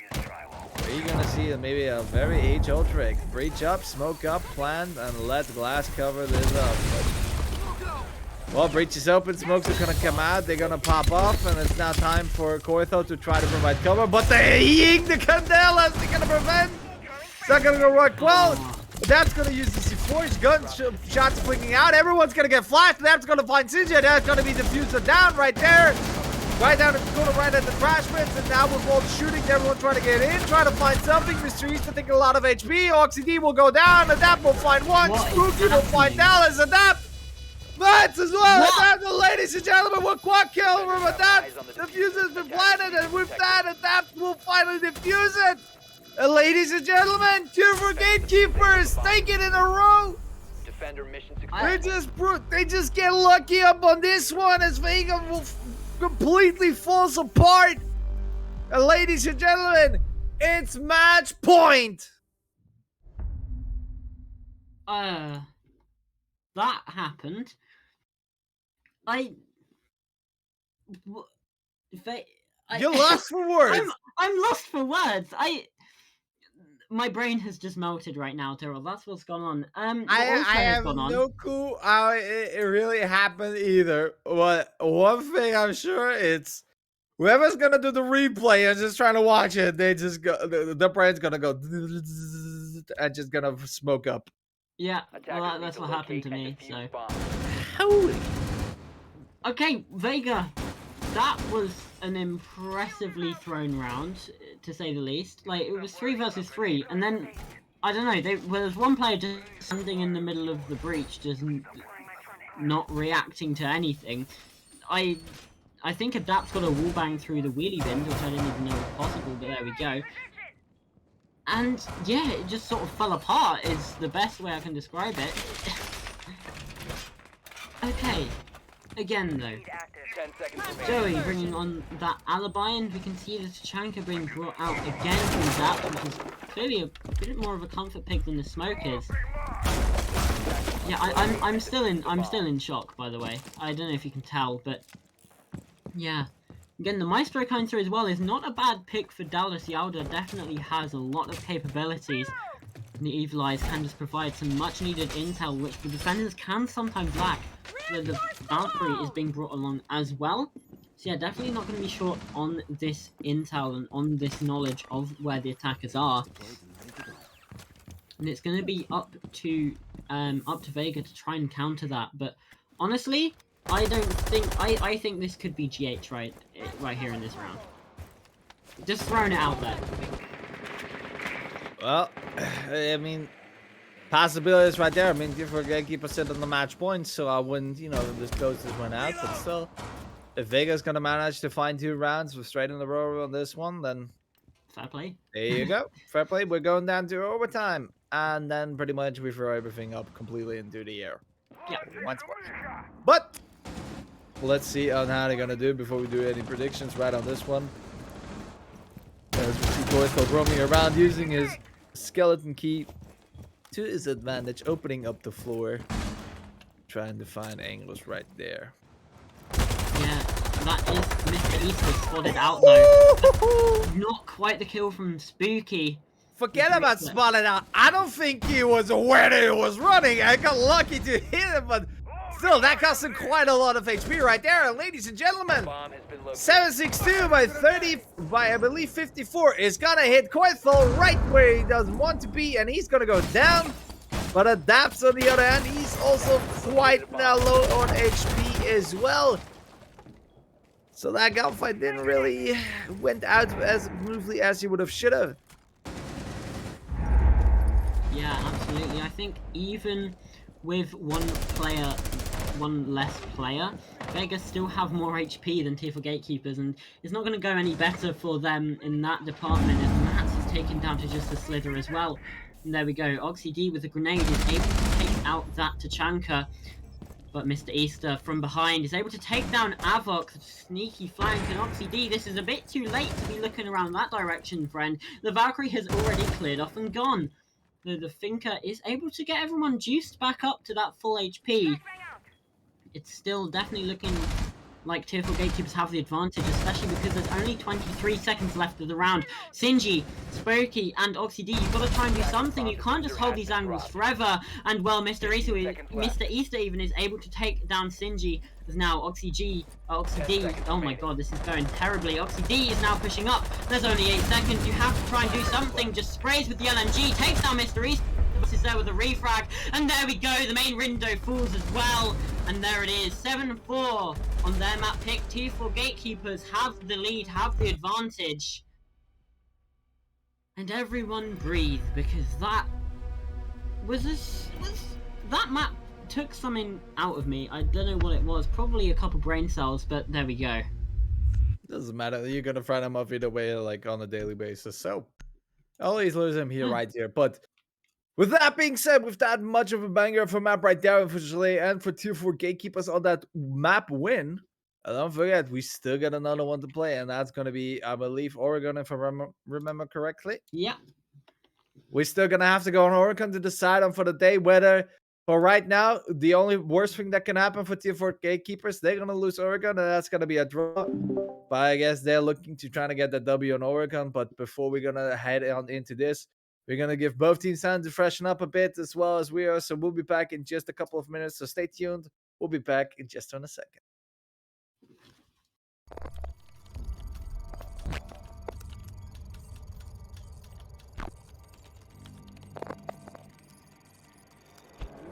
we're gonna see maybe a very age-old trick: breach up, smoke up, plant, and let glass cover this up. But, well, breach is open, smokes are gonna come out, they're gonna pop off, and it's now time for Koithel to try to provide cover, but the Candelas, they're gonna prevent. It's not gonna go work well. That's gonna use the C4, his gun shots flicking out, everyone's gonna get flashed, that's gonna find Sinja, that's gonna be diffuser down right there. Right down in the corner, right at the crash pits, and now we're both shooting, everyone trying to get in, trying to find something. Mr. Easter taking a lot of HP, OxyD will go down, Adapt will find one, Spooky will find Dallas, Adapt! Mats as well, Adapt, ladies and gentlemen, we're quad kill from Adapt! Defuse has been planted, and with that, Adapt will finally defuse it! And ladies and gentlemen, Tier 4 Gatekeepers, take it in a row! Defender mission success. They just get lucky up on this one as Vega will completely falls apart. And ladies and gentlemen, it's match point. That happened. You're lost for words. I'm lost for words. My brain has just melted right now, Tyrrell. That's what's gone on. I has have gone on. no clue how it really happened either. But one thing I'm sure it's whoever's gonna do the replay and just trying to watch it, they just go the brain's gonna go and just gonna smoke up. Yeah, Attackers well, need that's to what happened to locate me. and So defuse bomb. Holy. okay, Vega, that was an impressively thrown round, to say the least. Like, it was 3 versus 3, and then I don't know. There was one player just standing in the middle of the breach, just not reacting to anything. I think Adapt's got a wallbang through the wheelie bin, which I didn't even know was possible, but there we go. And yeah, it just sort of fell apart is the best way I can describe it. Okay, again though, 10 seconds remaining. Joey bringing on that alibi, and we can see the Tachanka being brought out again from Adapt, which is clearly a bit more of a comfort pick than the Smoke is. Yeah, I'm still in shock, by the way. I don't know if you can tell, but yeah. Again, the Maestro counter as well is not a bad pick for Dallas. Yalda definitely has a lot of capabilities. And the Evil Eyes can just provide some much needed intel, which the defenders can sometimes lack. So the Valkyrie is being brought along as well. So yeah, definitely not going to be short on this intel and on this knowledge of where the attackers are. And it's going to be up to Vega to try and counter that. But honestly, I don't think I think this could be GH right here in this round. Just throwing it out there. Well, I mean, possibilities right there. I mean, if we're Gatekeepers sit on the match points, so I wouldn't, disclose this one out. But still, if Vega's gonna manage to find 2 rounds with straight in the row on this one, then Fair play. there you go. Fair play. We're going down to overtime, and then pretty much we throw everything up completely into the air. Yeah. Once more. But let's see on how they're gonna do before we do any predictions right on this one. As we see Goysko roaming around using his skeleton key to his advantage, opening up the floor, trying to find angles right there. Yeah, that is Mr. Easter spotted out though. Not quite the kill from Spooky. Forget about spotted out. I don't think he was aware that he was running. I got lucky to hit him, but still, that cost him quite a lot of HP right there. And ladies and gentlemen, Bomb has been located. 762 by I believe 54 is gonna hit Koithal right where he doesn't want to be, and he's gonna go down. But Adapts on the other hand, he's also quite now low on HP as well. So that gunfight didn't really went out as smoothly as he would have should have. Yeah, absolutely. I think even with one less player, Vega still have more HP than Tier 4 Gatekeepers, and it's not going to go any better for them in that department as Mats is taken down to just a slither as well. And there we go. Oxy D with a grenade is able to take out that Tachanka. But Mr. Easter from behind is able to take down Avok, sneaky flank, and Oxy D. This is a bit too late to be looking around that direction, friend. The Valkyrie has already cleared off and gone. The Finker is able to get everyone juiced back up to that full HP. It's still definitely looking like Tier 4 Gatekeepers have the advantage, especially because there's only 23 seconds left of the round. Sinji, Spooky, and Oxy D, you've got to try and do something. You can't just hold these angles forever. And well, Mr. Easter even is able to take down Sinji. There's now Oxy D. Oh my god, this is going terribly. Oxy D is now pushing up. There's only 8 seconds. You have to try and do something. Just sprays with the LMG, takes down Mr. Easter. Is there with a refrag, and there we go. The main window falls as well, and there it is. 7-4 on their map pick. Tier 4 Gatekeepers have the lead, have the advantage, and everyone breathe because that that map took something out of me. I don't know what it was. Probably a couple brain cells, but there we go. Doesn't matter. You're gonna find him up either way, like on a daily basis. So always lose him here, right here, but. With that being said, with that much of a banger for map right there, unfortunately, and for Tier 4 Gatekeepers on that map win, don't forget, we still got another one to play, and that's going to be, I believe, Oregon, if I remember correctly. Yeah. We're still going to have to go on Oregon to decide on for the day whether But right now, the only worst thing that can happen for Tier 4 Gatekeepers, they're going to lose Oregon, and that's going to be a draw. But I guess they're looking to try to get the W on Oregon. But before we're going to head on into this, we're going to give both teams time to freshen up a bit as well as we are. So we'll be back in just a couple of minutes. So stay tuned. We'll be back in just a second.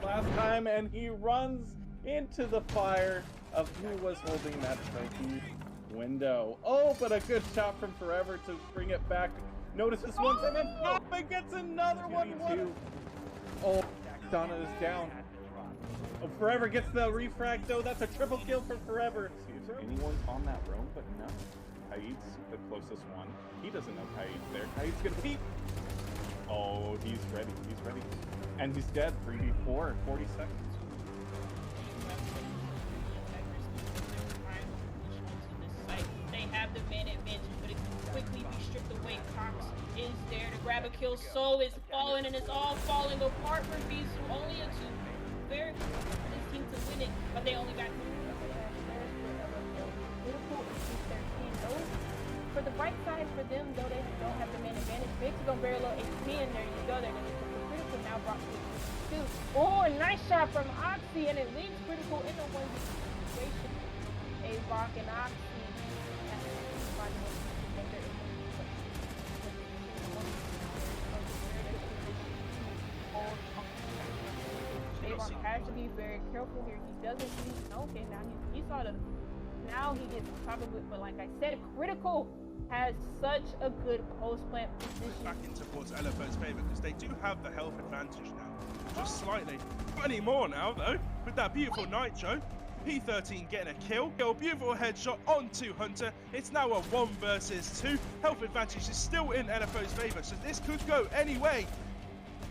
Last time, and he runs into the fire of who was holding that trophy window. Oh, but a good shot from Forever to bring it back. Notice this one from him. Oh, and gets another one. Oh, Donna is down. Oh, Forever gets the refrag, though. That's a triple kill for Forever. See if anyone's on that roam, but no. Kaid's the closest one. He doesn't know Kaid's there. Kaid's gonna peep. Oh, he's ready. He's ready. And he's dead. 3v4 in 40 seconds. They have the man advantage, but it can quickly be stripped away. Cox is there to grab a kill. So it's falling, and it's all falling apart for Beast. Only a two. Very good for this team to win it, but they only got For the bright side for them, though they don't have the man advantage, Vic's gonna very low HP, and there you go. They're gonna get the critical now brought to 2. Oh, nice shot from Oxy, and it leaves critical in the 1v situation. A-Rock and Oxy. A-Rock has to be very careful here. He doesn't see. Okay, now he saw the. Now he gets probably, but like I said, critical has such a good post plant position. Back into towards LFO's favour because they do have the health advantage now, just slightly. Not anymore now though, with that beautiful Nitro. P13 getting a kill. Beautiful headshot onto Hunter. It's now a 1 versus 2. Health advantage is still in LFO's favour, so this could go any way.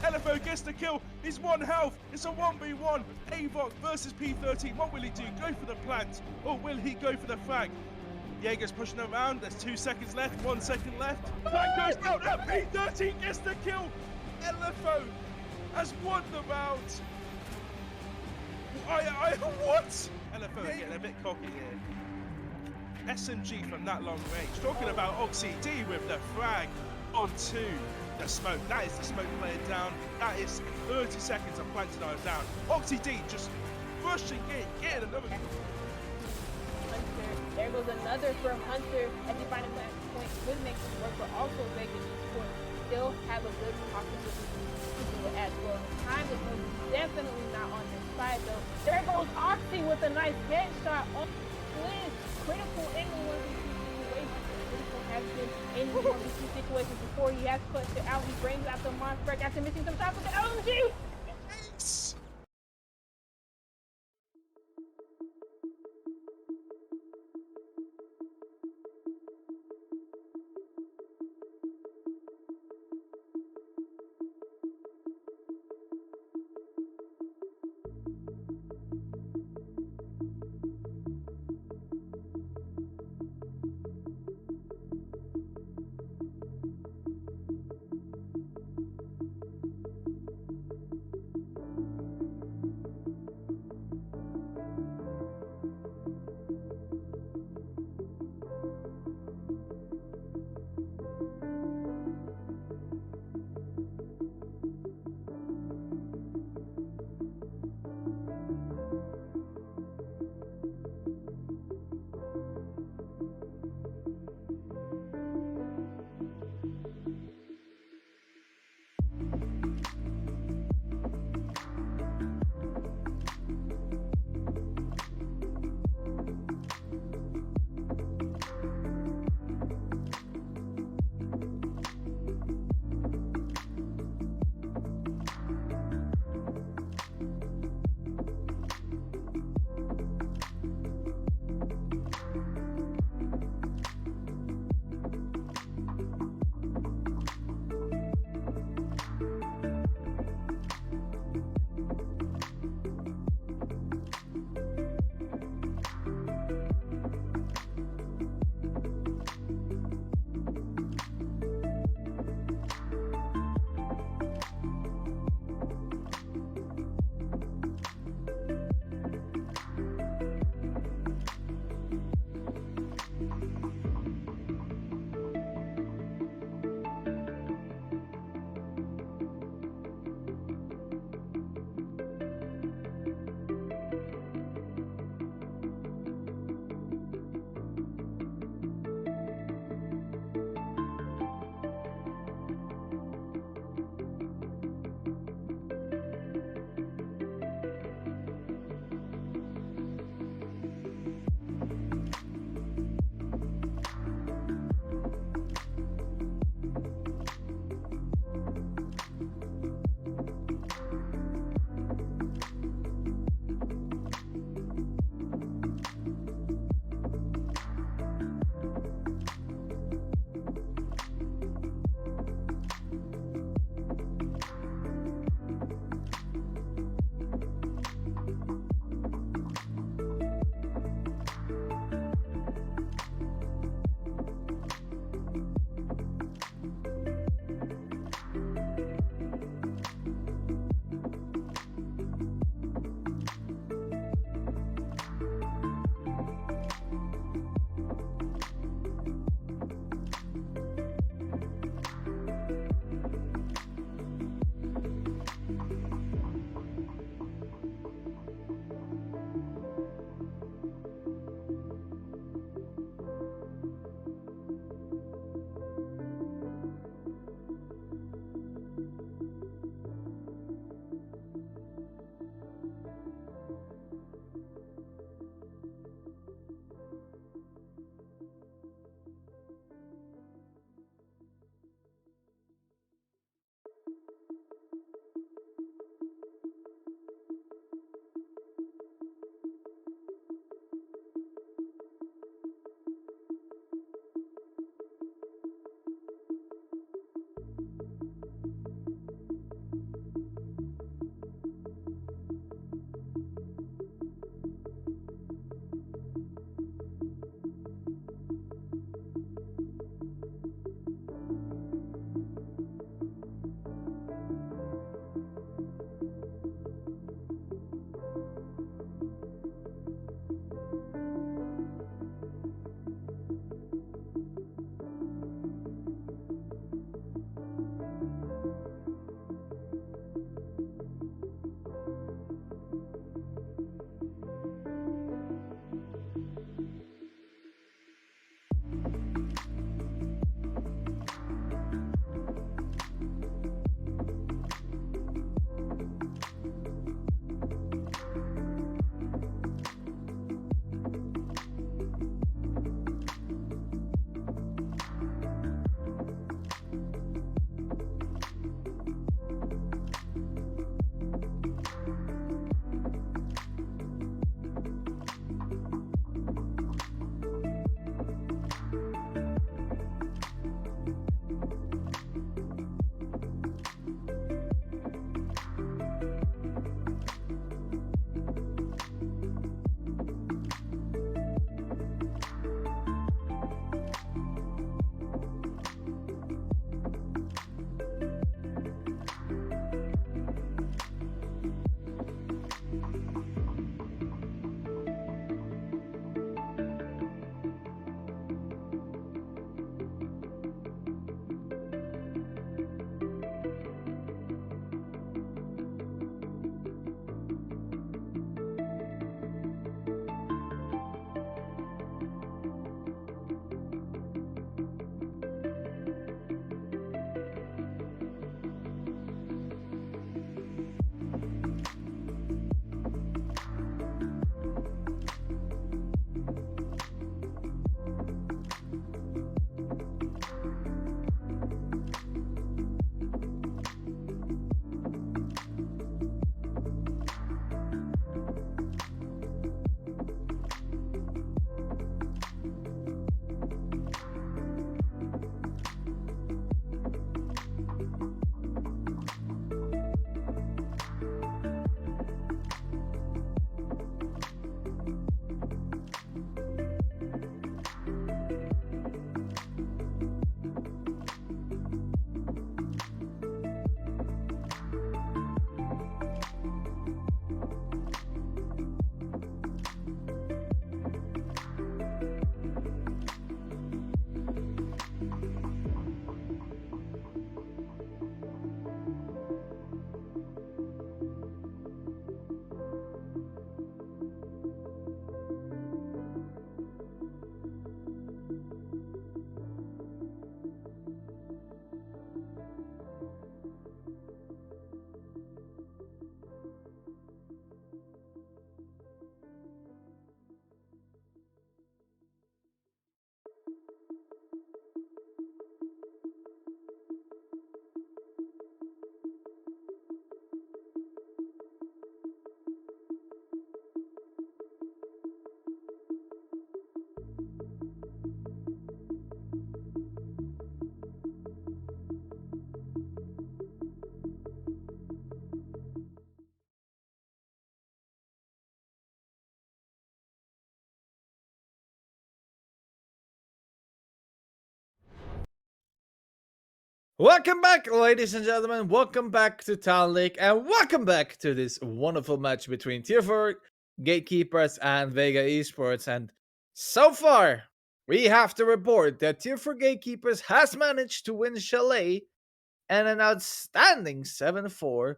LFO gets the kill. He's 1 health. It's a 1v1. Avoc versus P13. What will he do? Go for the plant, or will he go for the frag? Jaeger's pushing around. There's 2 seconds left. 1 second left. Flag goes down. And P13 gets the kill. LFO has won the round. What? LFO are getting a bit cocky here. SMG from that long range. Talking about Oxy D with the frag onto the smoke. That is the smoke player down. That is 30 seconds of planted eyes down. Oxy D just rushing in, getting another. Hunter. There goes another for Hunter as he finds that point. Could make this work, but also Vega Esports still have a good pocket to do it as well. Time is definitely not on their side though. There goes Oxy with a nice headshot on Liz. Critical in the 1v2 situation. Critical has been in the 1v2 situations before. He has clutched it out. He brings out the monster after missing some shots with the LMG. Yes. Welcome back, ladies and gentlemen. Welcome back to Town League, and welcome back to this wonderful match between Tier 4 Gatekeepers and Vega Esports. And so far, we have to report that Tier 4 Gatekeepers has managed to win Chalet and an outstanding 7-4.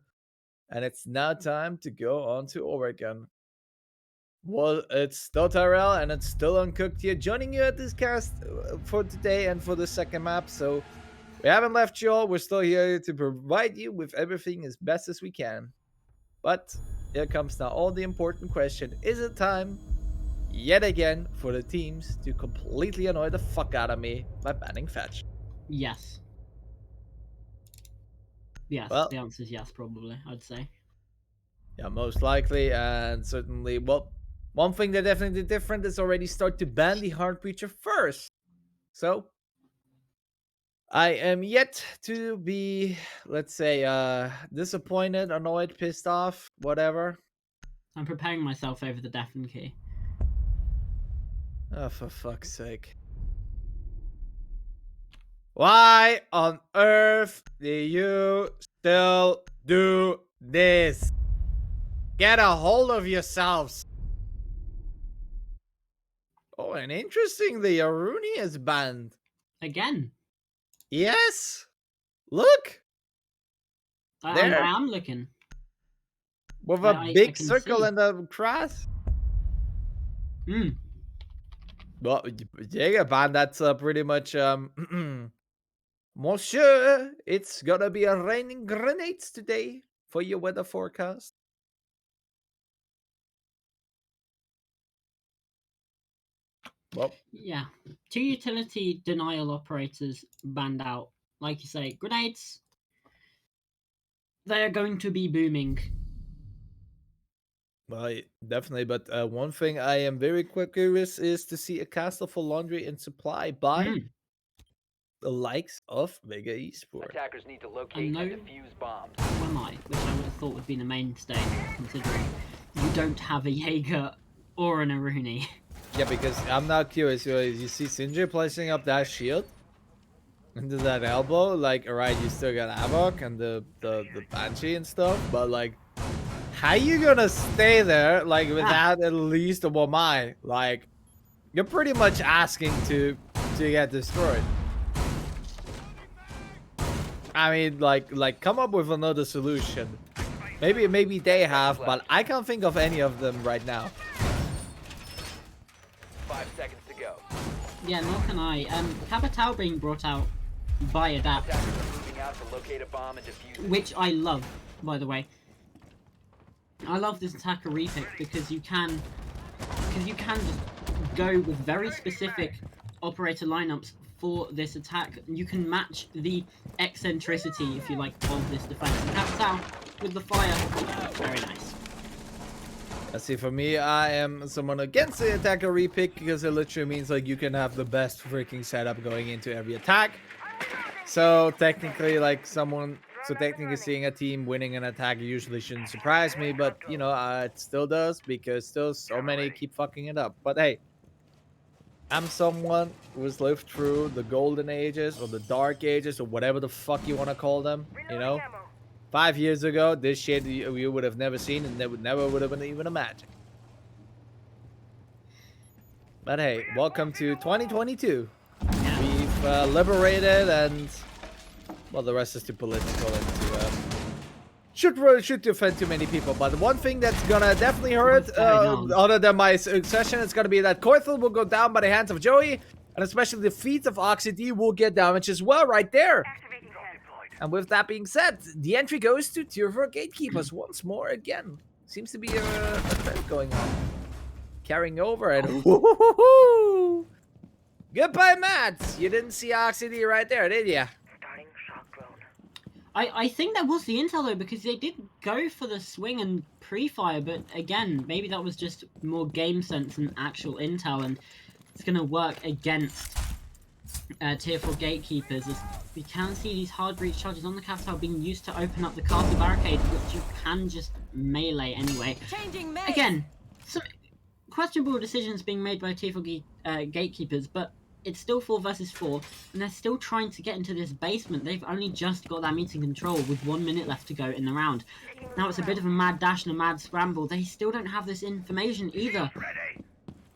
And it's now time to go on to Oregon. Well, it's still Tyrell and it's still Uncooked here, joining you at this cast for today and for the second map. So we haven't left you all. We're still here to provide you with everything as best as we can. But here comes now all the important question. Is it time, yet again, for the teams to completely annoy the fuck out of me by banning Fetch? Yes. Yes, Well, the answer is yes, probably, I'd say. Yeah, most likely. And certainly, well, one thing that definitely different is already start to ban the Hard Breacher first. So I am yet to be, let's say, disappointed, annoyed, pissed off, whatever. I'm preparing myself over the Deafen key. Oh, for fuck's sake. Why on earth do you still do this? Get a hold of yourselves. Oh, and interestingly, Aruni is banned. Again. Yes. Look. I There. am looking. With I a big can circle see. and a cross. Hmm. Well, Vega banned, that's pretty much, Monsieur, it's gonna be a raining grenades today for your weather forecast. Well, Yeah. 2 utility denial operators banned out. Like you say, grenades. They are going to be booming. well, definitely. But one thing I am very curious is to see a castle for laundry and supply by Mm. the likes of Vega Esports. Attackers need to locate no- and defuse bombs. One eye, which I would have thought would be the mainstay, considering you don't have a Jaeger or an Aruni. Yeah, because I'm now curious. You see Sinjay placing up that shield into that elbow. Like, alright, you still got Havok and the Banshee and stuff, but like, how you gonna stay there like without at least a Wamai? Like, you're pretty much asking to get destroyed. I mean, like come up with another solution. Maybe they have, but I can't think of any of them right now. 5 seconds to go. Yeah, nor can I. Capital being brought out by Adapt, Attackers are moving out to locate a bomb and defuse it. which I love, by the way. I love this attacker repick because you can just go with very specific operator lineups for this attack. You can match the eccentricity, if you like, of this defense. And Capital with the fire, very nice. See, for me, I am someone against the attacker repick because it literally means like you can have the best freaking setup going into every attack. So technically, technically seeing a team winning an attack usually shouldn't surprise me, but you know, it still does because still so many keep fucking it up. But hey, I'm someone who has lived through the golden ages or the dark ages or whatever the fuck you want to call them, you know? 5 years ago, this shit you would have never seen and never would have been even imagined. But hey, welcome to 2022. We've liberated and, well, the rest is too political and should offend too many people. But one thing that's gonna definitely hurt, other than my session, it's gonna be that Koithel will go down by the hands of Joey, and especially the feet of Oxy D will get damaged as well right there. And with that being said, the entry goes to Tier 4 Gatekeepers once more again. Seems to be a trend going on. Carrying over and goodbye, Matt. You didn't see Oxy D right there, did ya? I think that was the intel though, because they did go for the swing and pre-fire, but again, maybe that was just more game sense than actual intel, and it's going to work against Tier 4 Gatekeepers, as we can see these hard breach charges on the Capital being used to open up the castle barricade, which you can just melee anyway. Again, some questionable decisions being made by Tier 4 Gatekeepers, but it's still 4 versus 4, and they're still trying to get into this basement. They've only just got that meeting control with 1 minute left to go in the round. Now it's a bit of a mad dash and a mad scramble. They still don't have this information either.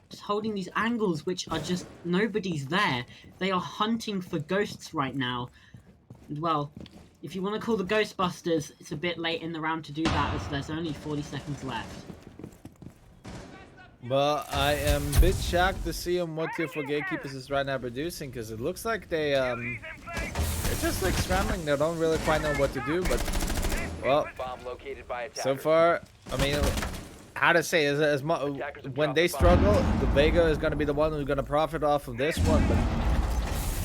Just holding these angles, which are just, nobody's there. They are hunting for ghosts right now. And well, if you want to call the Ghostbusters, it's a bit late in the round to do that, as there's only 40 seconds left. But I am a bit shocked to see what Tier 4 Gatekeepers is right now producing, because it looks like they're just like scrambling. They don't really quite know what to do, but well, Bomb located by so attackers. far, I mean, how to say, when they struggle, the Vega is going to be the one who's going to profit off of this one, but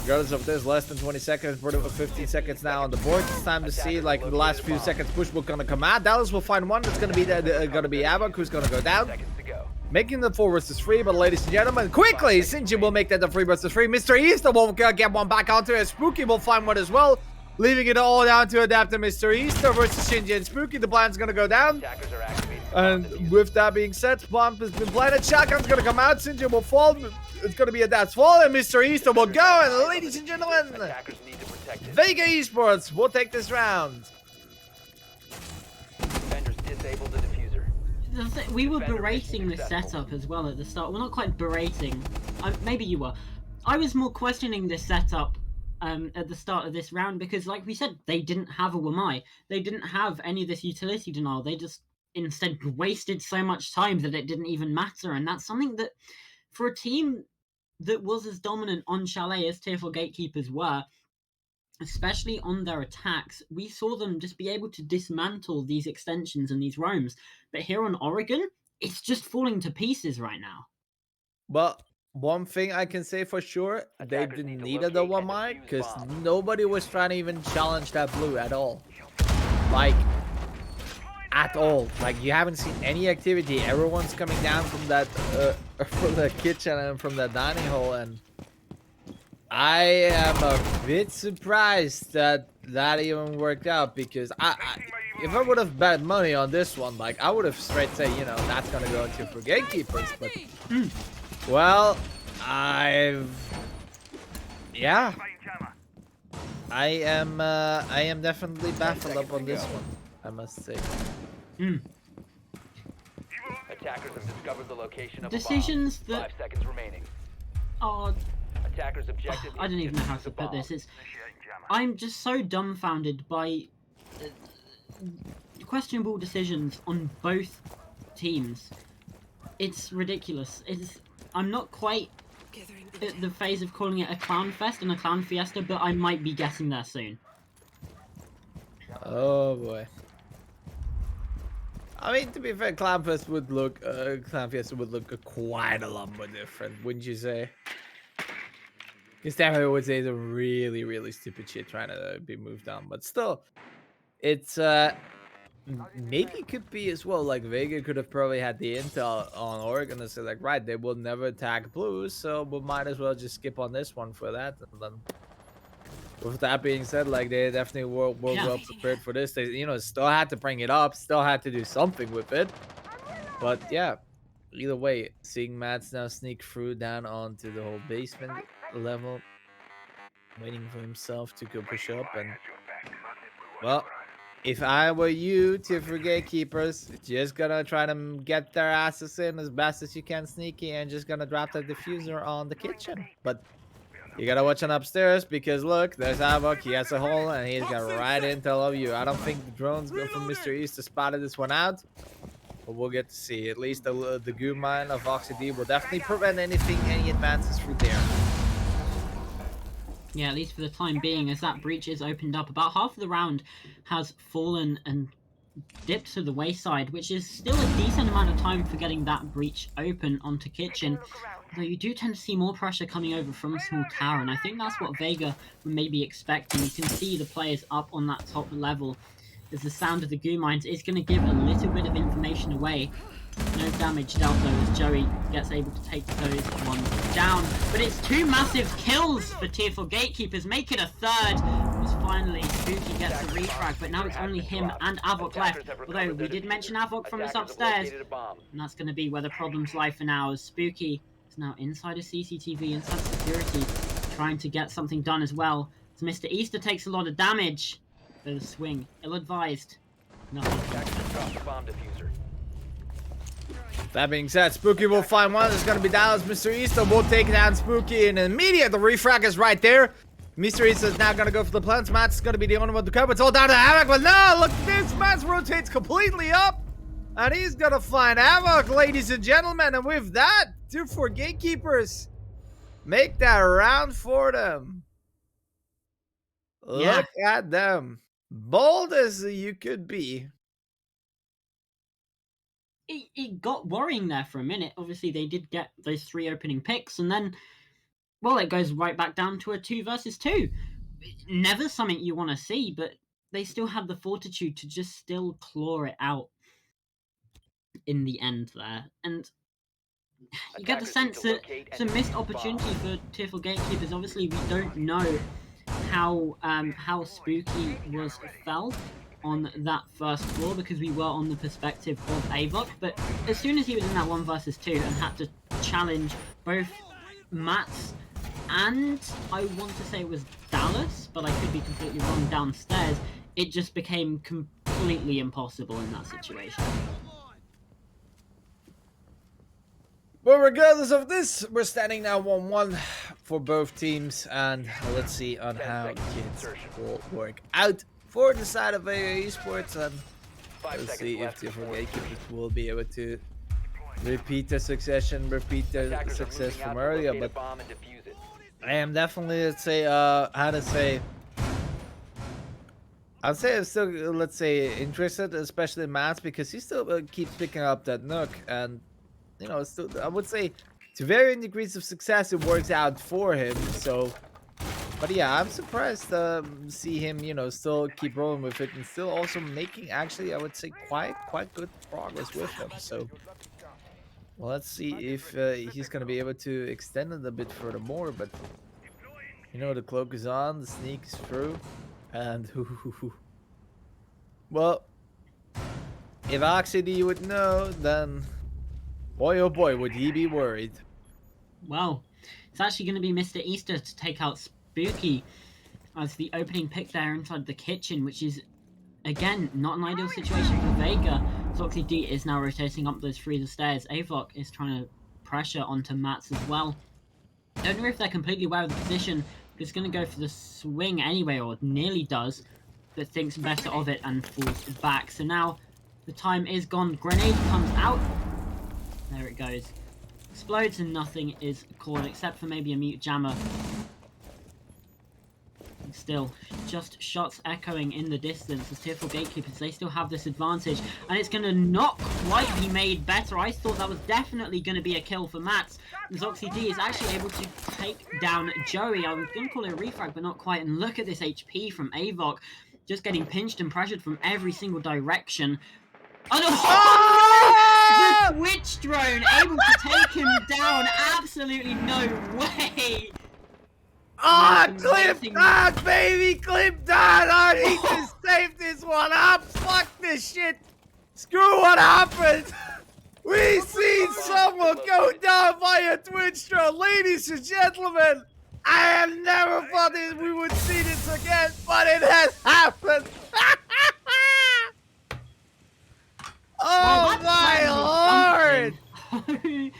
regardless of this, less than 20 seconds, 15 seconds now on the board. It's time to see, like, the last few seconds push will gonna come out. Dallas will find one. It's gonna be Avok, who's gonna go down, Seconds to go. making the 4 versus 3. But ladies and gentlemen, quickly, Sinji will make that the 3 versus 3. Mr. Easter will get one back onto it. Spooky will find one as well, leaving it all down to Adapter Mr. Easter versus Shinji and Spooky. The plan's gonna go down. Attackers are activating. And with that being said, bomb has been planted. Shotgun's gonna come out. Sinji will fall. It's gonna be a dad's fall, and Mr. Easter will go. And ladies and gentlemen, Attackers need to protect it. Vega Esports will take this round. Defenders disabled the diffuser. We were berating the setup as well at the start. Well, not quite berating. Maybe you were. I was more questioning this setup at the start of this round because, like we said, they didn't have a Wamai. They didn't have any of this utility denial. They just instead wasted so much time that it didn't even matter. And that's something that, for a team that was as dominant on Chalet as Tier 4 Gatekeepers were, especially on their attacks, we saw them just be able to dismantle these extensions and these roams. But here on Oregon, it's just falling to pieces right now. But one thing I can say for sure, they Attackers didn't need to need a locate and Wamai defuse because bombs. nobody was trying to even challenge that blue at all. Like, at all. Like, you haven't seen any activity. Everyone's coming down from that from the kitchen and from the dining hall, and I am a bit surprised that that even worked out, because if I would have bet money on this one, like, I would have straight say, you know, that's gonna go to for Gatekeepers, but well, yeah, I am definitely baffled up on this one, I must say. Attackers have discovered the location of Decisions a bomb. that 5 seconds remaining. are... Attackers objective. I don't even know how to put this. I'm just so dumbfounded by questionable decisions on both teams. It's ridiculous. I'm not quite at the phase of calling it a clown fest and a clown fiesta, but I might be getting there soon. Oh boy. I mean, to be fair, Clown Fiesta would look quite a lot more different, wouldn't you say? Because definitely would say some really, really stupid shit trying to be moved on, but still, it's maybe it could be as well. Like, Vega could have probably had the intel on Oregon and say, like, right, they will never attack blues, so we might as well just skip on this one for that. And then, with that being said, like, they definitely were well prepared for this. They, you know, still had to bring it up, still had to do something with it. But yeah, either way, seeing Mats now sneak through down onto the whole basement level, waiting for himself to go push up, and well, if I were you, Tier 4 Gatekeepers, just gonna try to get their asses in as best as you can, sneaky, and just gonna drop the diffuser on the kitchen. But you gotta watch on upstairs, because look, there's Avok. He has a hole, and he's got right intel of you. I don't think the drones go from Mr. East to spotted this one out, but we'll get to see. At least the goo mine of Oxy D will definitely prevent any advances through there. Yeah, at least for the time being, as that breach is opened up. About half of the round has fallen and dipped to the wayside, which is still a decent amount of time for getting that breach open onto kitchen. Though you do tend to see more pressure coming over from a small tower, and I think that's what Vega may be expecting. You can see the players up on that top level, as the sound of the goo mines is going to give a little bit of information away. No damage dealt though, as Joey gets able to take those ones down. But it's 2 massive kills for Tier 4 Gatekeepers, make it a third. As finally Spooky gets a refrag, but now it's only him and Avok left. Although we did mention Avok from us upstairs, and that's going to be where the problems lie for now, as Spooky is now inside a CCTV, inside security, trying to get something done as well. So Mr. Easter takes a lot of damage. The swing, ill-advised. Nothing. Attackers dropped the bomb diffuser. That being said, Spooky will find one. It's gonna be Dallas. Mr. Easter will take down Spooky in an immediate. The refrag is right there. Mr. Easter is now gonna go for the plants. Matt's gonna be the only one to cover. It's all down to Havoc, but no, look at this. Matt rotates completely up. And he's gonna find Havoc, ladies and gentlemen. And with that, 2 for Gatekeepers. Make that round for them. Yeah. Look at them. Bold as you could be. It got worrying there for a minute. Obviously, they did get those 3 opening picks, and then, well, it goes right back down to a 2 versus 2. Never something you want to see, but they still have the fortitude to just still claw it out in the end there. And you get the sense that it's a missed opportunity for Tier 4 Gatekeepers. Obviously, we don't know how Spooky was felt on that first floor because we were on the perspective of Avoc, but as soon as he was in that 1 versus 2 and had to challenge both Mats and I want to say it was Dallas, but I could be completely wrong, downstairs, it just became completely impossible in that situation. Well, regardless of this, we're standing now 1-1 for both teams, and let's see on how kids will work out for the side of Vega Esports, and let's see if different Gatekeepers will be able to repeat the succession, repeat the success from earlier. But I am definitely, let's say, I'd say I'm still, let's say, interested, especially Mats, because he still keeps picking up that Nook, and you know, still, I would say to varying degrees of success, it works out for him. So, but yeah, I'm surprised to see him, you know, still keep rolling with it and still also making, actually, I would say, quite good progress with him. So, well, let's see if he's gonna be able to extend it a bit furthermore. But you know, the cloak is on, the sneak is through, and well, if actually would know, then boy, oh boy, would he be worried. Well, it's actually going to be Mr. Easter to take out Spooky as the opening pick there inside the kitchen, which is, again, not an ideal situation for Vega. Zoxy D is now rotating up those freezer stairs. Avoc is trying to pressure onto Mats as well. Don't know if they're completely aware of the position, but it's going to go for the swing anyway, or nearly does, but thinks better of it and falls back. So now the time is gone. Grenade comes out. There it goes. Explodes and nothing is caught except for maybe a mute jammer. And still, just shots echoing in the distance as Tier 4 Gatekeepers, they still have this advantage. And it's going to not quite be made better. I thought that was definitely going to be a kill for Mats. Zoxy D is actually able to take down Joey. I was going to call it a refrag, but not quite. And look at this HP from Avoc. Just getting pinched and pressured from every single direction. Oh, no! The Twitch drone able to take him down. Absolutely no way. Ah, clip that, baby! Clip that! I need to save this one up! Fuck this shit! Screw what happened! We seen someone go down by a Twitch drone! Ladies and gentlemen! I have never thought that we would see this again, but it has happened! Oh my lord! Holy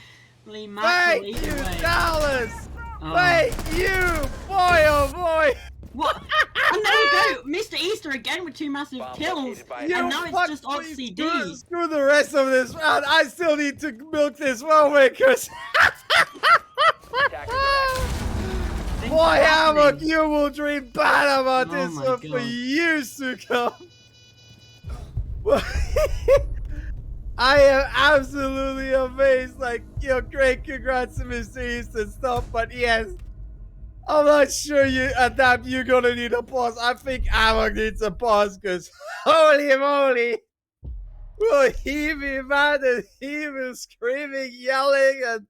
Thank you, Dallas! Thank you! Boy, oh boy! What? And there we go! Mr. Easter again with 2 massive kills, and now it's just Oxy D. Screw the rest of this round. I still need to milk this Wellmakers. Boy, Havoc, you will dream bad about this one for years to come. I am absolutely amazed. Like, yo, great congrats to Mr. East and stuff, but yes, I'm not sure you're gonna need a pause. I think Havoc needs a pause, because holy moly, will he be mad and he was screaming, yelling, and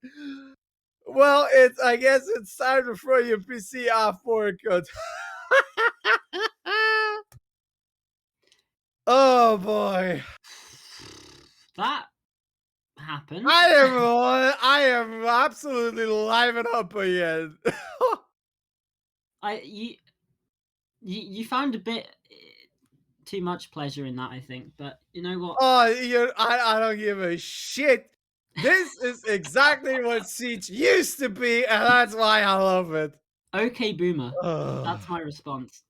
well, I guess it's time to throw your PC off for a cut. Oh boy. That happen. I am absolutely liven up again. You found a bit too much pleasure in that, I think. But you know what? Oh, I don't give a shit. This is exactly what Siege used to be, and that's why I love it. Okay, boomer. Ugh. That's my response.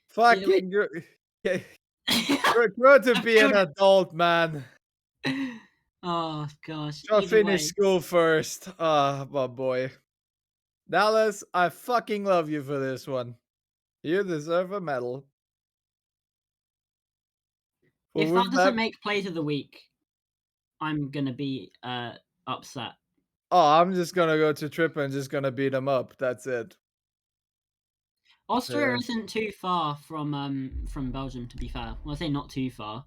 Fucking grow to be an adult, man. Oh gosh. Go Either finish way, school first. Ah, my boy. Dallas, I fucking love you for this one. You deserve a medal. But if that with doesn't make plays of the week, I'm gonna be upset. oh, I'm just gonna go to Trip and just gonna beat him up. That's it. Austria Yeah. isn't too far from Belgium, to be fair. Well, I say not too far.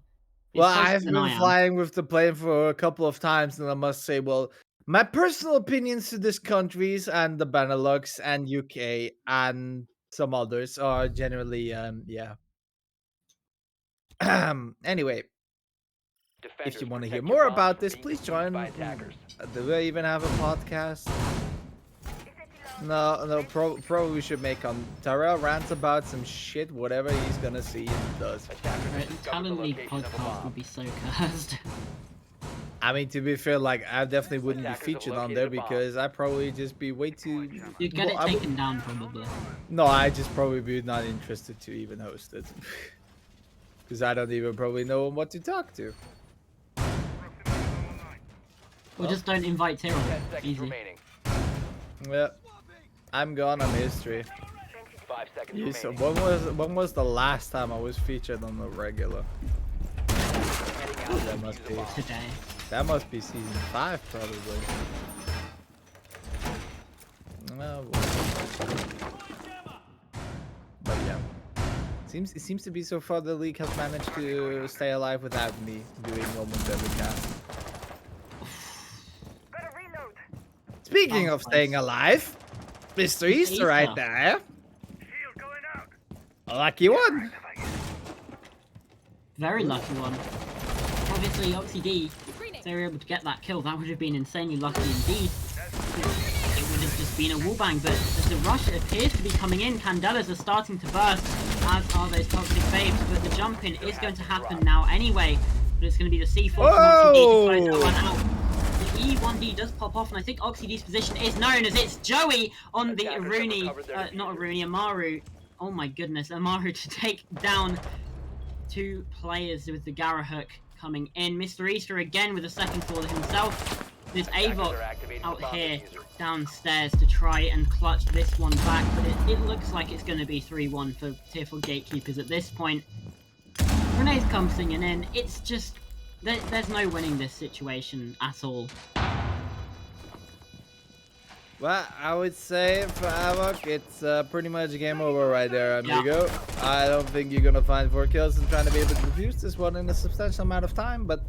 It's Well, closer I've than been I am. flying with the plane for a couple of times, and I must say, well, my personal opinions to these countries and the Benelux and UK and some others are generally, yeah. Anyway, if you want to hear more about this, please join. Do I even have a podcast? No, probably we should make on Tyrell rants about some shit, whatever he's gonna see and does. Right, Talent League podcast would be so cursed. I mean, to be fair, like, I definitely wouldn't be featured on there because I'd probably just be way too... You'd get well, it taken down, probably. No, I'd just probably be not interested to even host it. Because I don't even probably know what to talk to. Or just don't invite Tyrell. Easy. Yeah. I'm gone. I'm history. 5 seconds Yeah, so remaining. when was the last time I was featured on the regular? That must be Today. That must be season 5, probably. Well, but yeah, it seems to be so far the league has managed to stay alive without me doing almost every cast. Speaking of staying alive, Mr. Easter right there. A lucky one. Very lucky one. Obviously, OxyD, if they were able to get that kill, that would have been insanely lucky indeed. It would have just been a wallbang, but as the rush appears to be coming in, Candelas are starting to burst, as are those toxic babes, but the jump in is going to happen now anyway. But it's going to be the C4 from OxyD to close that one out. The E1D does pop off, and I think OxyD's position is known as it's Joey on the Amaru. Oh my goodness, Amaru to take down 2 players with the Gara hook coming in. Mr. Easter again with a second sword himself. There's Avok out here downstairs to try and clutch this one back, but it looks like it's going to be 3-1 for Tier 4 Gatekeepers at this point. Grenades come singing in. It's just... There's no winning this situation at all. Well, I would say for Avok, it's pretty much game over right there, amigo. Yeah. I don't think you're gonna find 4 kills and trying to be able to defuse this one in a substantial amount of time, but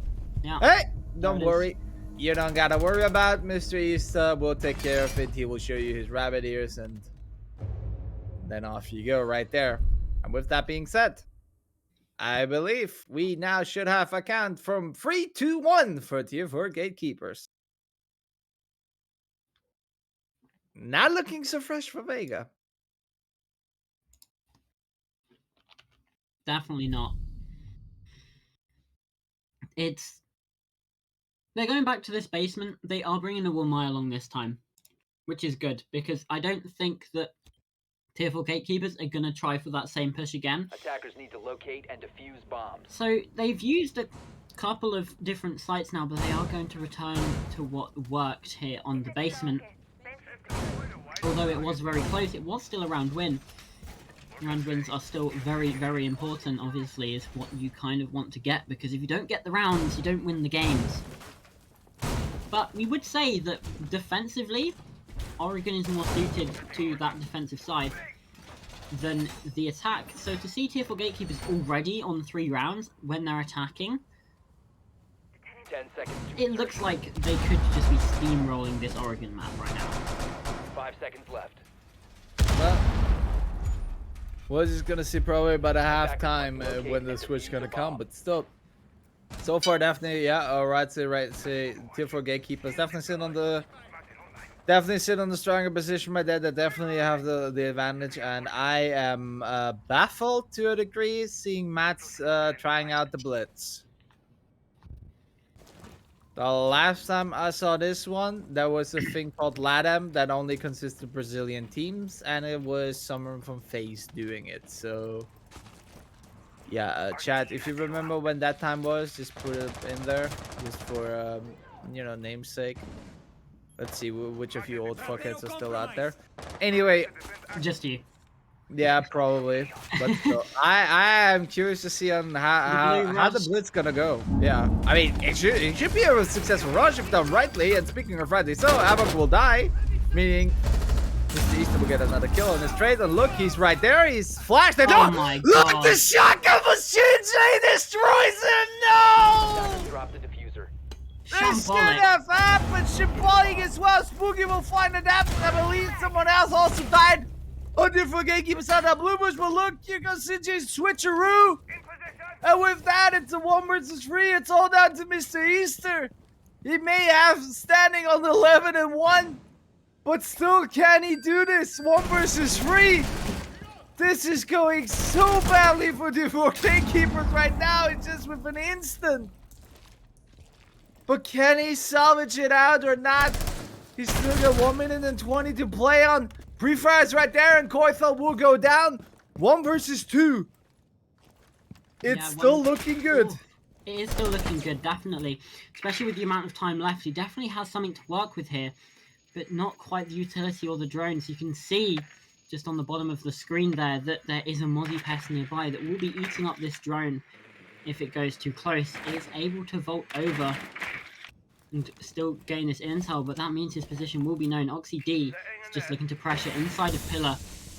yeah. Hey, don't worry. You don't gotta worry about Mr. Easter. We'll take care of it. He will show you his rabbit ears, and then off you go right there. And with that being said, I believe we now should have a count from 3, 2, 1 for Tier 4 Gatekeepers. Not looking so fresh for Vega. Definitely not. They're going back to this basement. They are bringing the Wulmai along this time, which is good, because I don't think that Tier 4 Gatekeepers are going to try for that same push again. Attackers need to locate and defuse bombs. So they've used a couple of different sites now, but they are going to return to what worked here on the basement. Although it was very close, it was still a round win. Round wins are still very, very important, obviously, is what you kind of want to get, because if you don't get the rounds, you don't win the games. But we would say that defensively, Oregon is more suited to that defensive side than the attack. So to see Tier 4 Gatekeepers already on 3 rounds when they're attacking, 10 seconds. It looks like they could just be steamrolling this Oregon map right now. 5 seconds left. Well, we're just gonna see probably about a half time when the switch gonna come, but still, So far, definitely, yeah. Right, say tier 4 gatekeepers definitely sit on the stronger position by that. They definitely have the advantage, and I am baffled to a degree seeing Matt's trying out the blitz. The last time I saw this one, there was a thing called LATAM that only consisted of Brazilian teams, and it was someone from FaZe doing it. So, yeah, chat, if you remember when that time was, just put it in there, just for, namesake. Let's see which of you old fuckheads are still out there. Anyway, Just you. yeah, probably. But still, I am curious to see on how the blitz gonna go. Yeah, I mean it should be a successful rush if done rightly. And speaking of rightly, so Havoc will die, meaning Mr. Easter will get another kill on his trade. And look, he's right there. He's flashed. And Oh my look God. at the shotgun for Shinji destroys him. No. Drop the diffuser. This should Shambolic. have happened. Shambolic as well. Spooky will find the depth. I believe someone else also died. Oh, different gatekeepers out that blue bush, but look, here goes CJ's switcheroo. And with that, it's a 1 versus 3. It's all down to Mr. Easter. He may have standing on 11 and 1, but still, can he do this? 1 versus 3. This is going so badly for the gatekeepers right now. It's just with an instant. But can he salvage it out or not? He's still got 1 minute and 20 to play on. Pre-fire is right there, and Koithel will go down. 1 versus 2. It's Yeah, still looking good. Ooh, it is still looking good, definitely. Especially with the amount of time left. He definitely has something to work with here, but not quite the utility or the drones. You can see just on the bottom of the screen there that there is a Mozzie pest nearby that will be eating up this drone if it goes too close. It is able to vault over and still gain this intel, but that means his position will be known. Oxy D is just looking to pressure inside of Pillar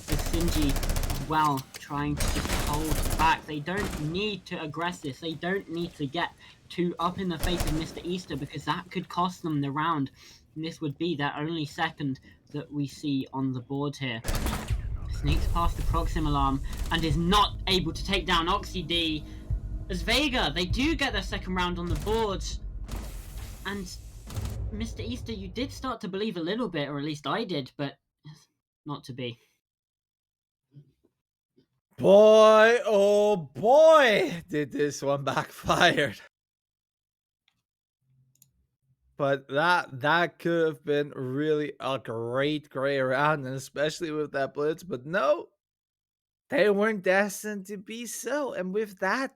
with Sinji as well, trying to just hold back. They don't need to aggress this. They don't need to get too up in the face of Mr. Easter, because that could cost them the round. And this would be their only second that we see on the board here. Sneaks past the Proxim alarm and is not able to take down Oxy D. As Vega, they do get their second round on the board. And Mr. Easter, you did start to believe a little bit, or at least I did, but not to be. Boy, oh boy, did this one backfire. But that could have been really a great round, and especially with that blitz. But no, they weren't destined to be so. And with that,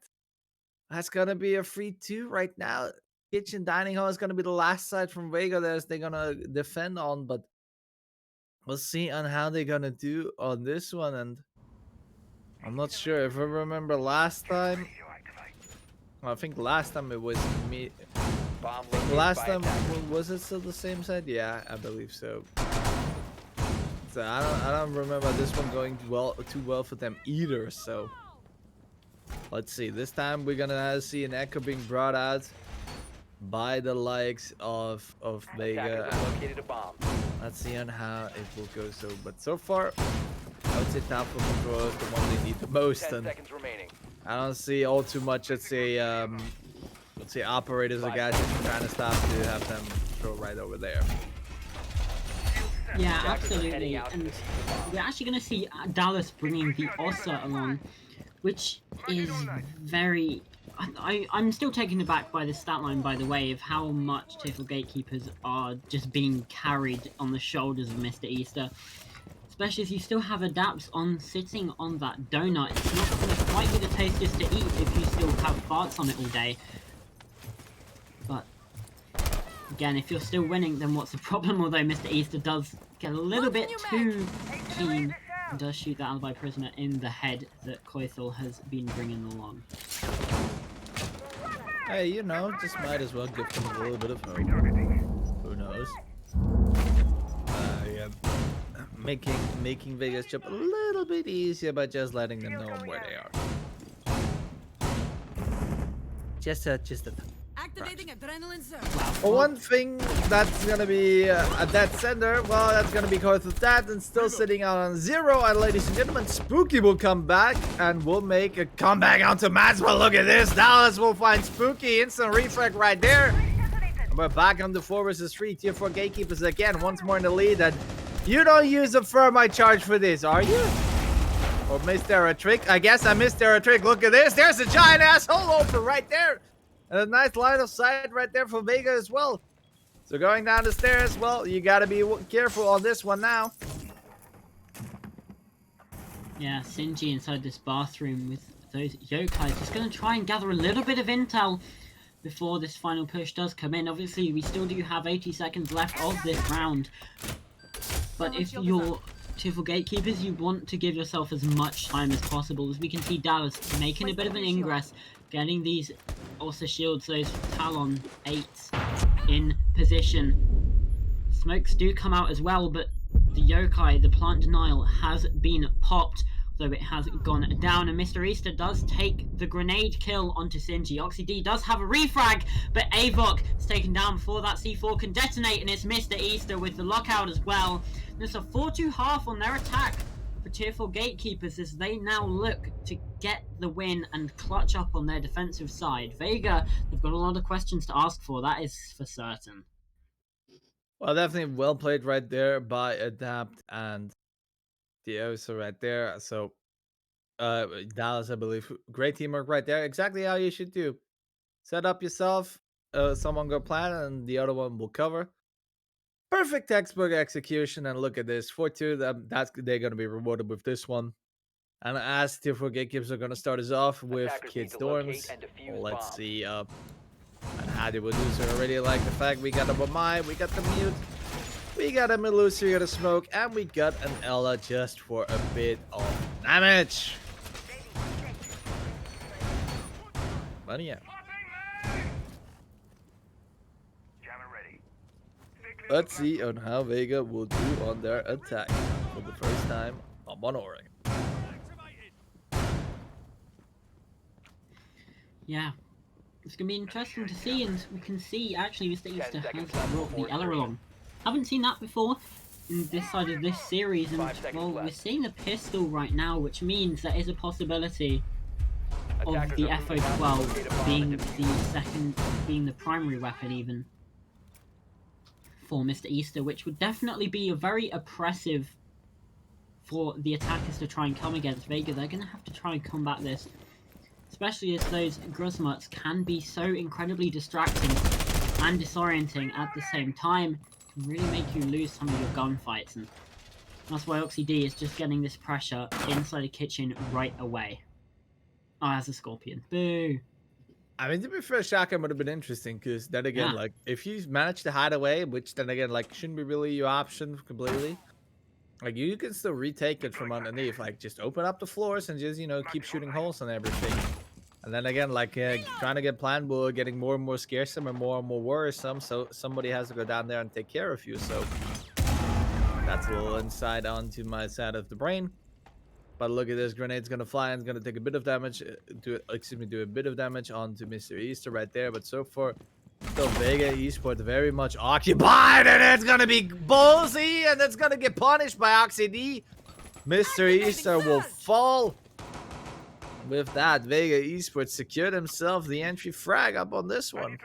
that's gonna be a 3-2 right now. Kitchen Dining Hall is gonna be the last side from Vega that they're gonna defend on, but we'll see on how they're gonna do on this one. And I'm not sure if I remember last time. Well, I think last time it was me. Bomb located Last by time, attacker. was it still the same side? Yeah, I believe so. So I don't remember this one going too well for them either. So let's see. This time we're gonna see an echo being brought out by the likes of Vega. Attackers have located a bomb. Let's see on how it will go. So, but so far, I would say top of control is the one they need the most, 10 and seconds remaining. I don't see all too much. Let's say operators or guys just trying to stop to have them throw right over there. Yeah, Attackers are heading absolutely. out to And defuse the bomb. we're actually going to see Dallas bringing the Ossa along, which is very... I'm still taken aback by the stat line, by the way, of how much Tiffle Gatekeepers are just being carried on the shoulders of Mr. Easter. Especially if you still have adapts on sitting on that donut. It's not going to quite be the tastiest to eat if you still have farts on it all day. But again, if you're still winning, then what's the problem? Although Mr. Easter does get a little bit too keen and does shoot that alibi prisoner in the head that Koithel has been bringing along. Hey, just might as well give them a little bit of hope. Who knows? Yeah. Making Vega's job a little bit easier by just letting them know where they are. Just a Activating adrenaline zone. Well, one thing that's gonna be a dead center, well, that's gonna be Course of that, and still sitting out on 0. And ladies and gentlemen, Spooky will come back and will make a comeback onto Maxwell. Look at this. Dallas will find Spooky. Instant reflect right there. And we're back on the 4 versus 3. Tier 4 Gatekeepers again, once more in the lead. And you don't use a thermite charge for this, are you? Or missed there a trick? I guess I missed there a trick. Look at this. There's a giant asshole open right there. And a nice line of sight right there for Vega as well. So going down the stairs, well, you gotta be careful on this one now. Yeah, Shinji inside this bathroom with those yokai just going to try and gather a little bit of intel before this final push does come in. Obviously, we still do have 80 seconds left of this round. But if you're Tier 4 Gatekeepers, you want to give yourself as much time as possible. As we can see Dallas making a bit of an ingress, getting these also shields, those Talon 8s in position. Smokes do come out as well, but the yokai, the plant denial, has been popped, though it has gone down, and Mr. Easter does take the grenade kill onto Shinji. Oxy D does have a refrag, but Avok is taken down before that C4 can detonate, and it's Mr. Easter with the lockout as well. There's a 4-2 on their attack for Tier 4 Gatekeepers as they now look to get the win and clutch up on their defensive side. Vega, they've got a lot of questions to ask for, that is for certain. Well, definitely well played right there by Adapt and Diosa right there. So, Dallas, I believe, great teamwork right there. Exactly how you should do. Set up yourself, someone go plan, and the other one will cover. Perfect textbook execution, and look at this. 4-2, they're going to be rewarded with this one. And as Tier 4 Gatekeepers are going to start us off with Kids Dorms. Let's see, and Hadi Melusa already like the fact we got a Bamai, we got the Mute, we got a Melusa, we got a Smoke, and we got an Ella just for a bit of damage. But yeah. Let's see on how Vega will do on their attack for the first time on Mono Oregon. Yeah, it's going to be interesting to see, and we can see actually Mr. Easter has brought the Ella along. Haven't seen that before in this side of this series, and well, we're seeing the pistol right now, which means there is a possibility of the FO12 being the primary weapon even for Mr. Easter, which would definitely be a very oppressive for the attackers to try and come against Vega. They're going to have to try and combat this, especially as those Gruzmuts can be so incredibly distracting and disorienting at the same time. It can really make you lose some of your gunfights, and that's why Oxy D is just getting this pressure inside the kitchen right away. Oh, that's a Scorpion. Boo! I mean, to be fair, shotgun would have been interesting, because then again, like, if you manage to hide away, which then again, like, shouldn't be really your option completely, like, you can still retake it from underneath, like, just open up the floors and just, you know, keep shooting holes and everything. And then again, like, trying to get plan will getting more and more scarcesome and more worrisome, so somebody has to go down there and take care of you, so that's a little insight onto my side of the brain. But look at this, grenade's gonna fly and it's gonna take a bit of damage, do a bit of damage onto Mr. Easter right there. But so far, still Vega Esports very much occupied, and it's gonna be ballsy, and it's gonna get punished by Oxy D. Mr. Easter will fall. With that, Vega Esports secured himself the entry frag up on this one.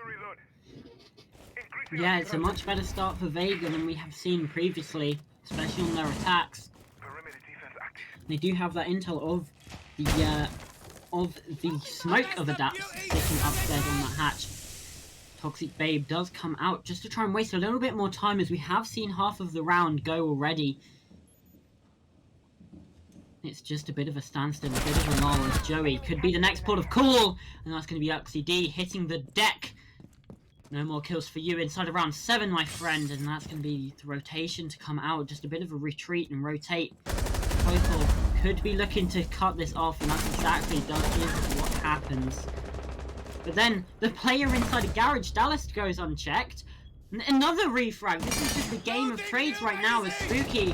Yeah, it's a much better start for Vega than we have seen previously, especially on their attacks. They do have that intel of the smoke of Adapt sitting upstairs on that hatch. Toxic Babe does come out just to try and waste a little bit more time, as we have seen half of the round go already. It's just a bit of a standstill, a bit of a lull, as Joey could be the next port of call, and that's going to be Oxy D hitting the deck. No more kills for you inside of round 7, my friend, and that's going to be the rotation to come out, just a bit of a retreat and rotate. Total could be looking to cut this off, and that's exactly what happens. But then the player inside the garage, Dallas, goes unchecked. Another refrag. This is just a game of trades right now, with Spooky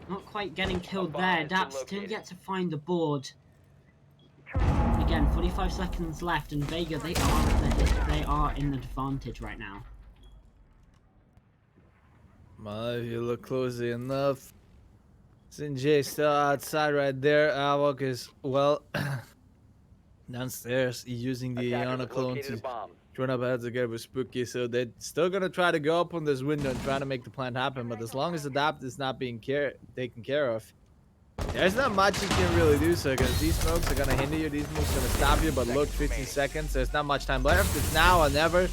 not quite getting killed there. Daps didn't get to find the board. Again, again, 45 seconds left, and Vega, they are in the advantage right now. Well, if you look closely enough, Sinjay still outside right there. Avok is, well, downstairs using the Attackers Iana have clone located a to bomb. join up heads together with Spooky, so they're still gonna try to go up on this window and try to make the plan happen. But as long as Adapt is not being taken care of, there's not much you can really do. So because these smokes are gonna hinder you, these moves gonna stop you. But look, 15 seconds. There's not much time left. It's now or never.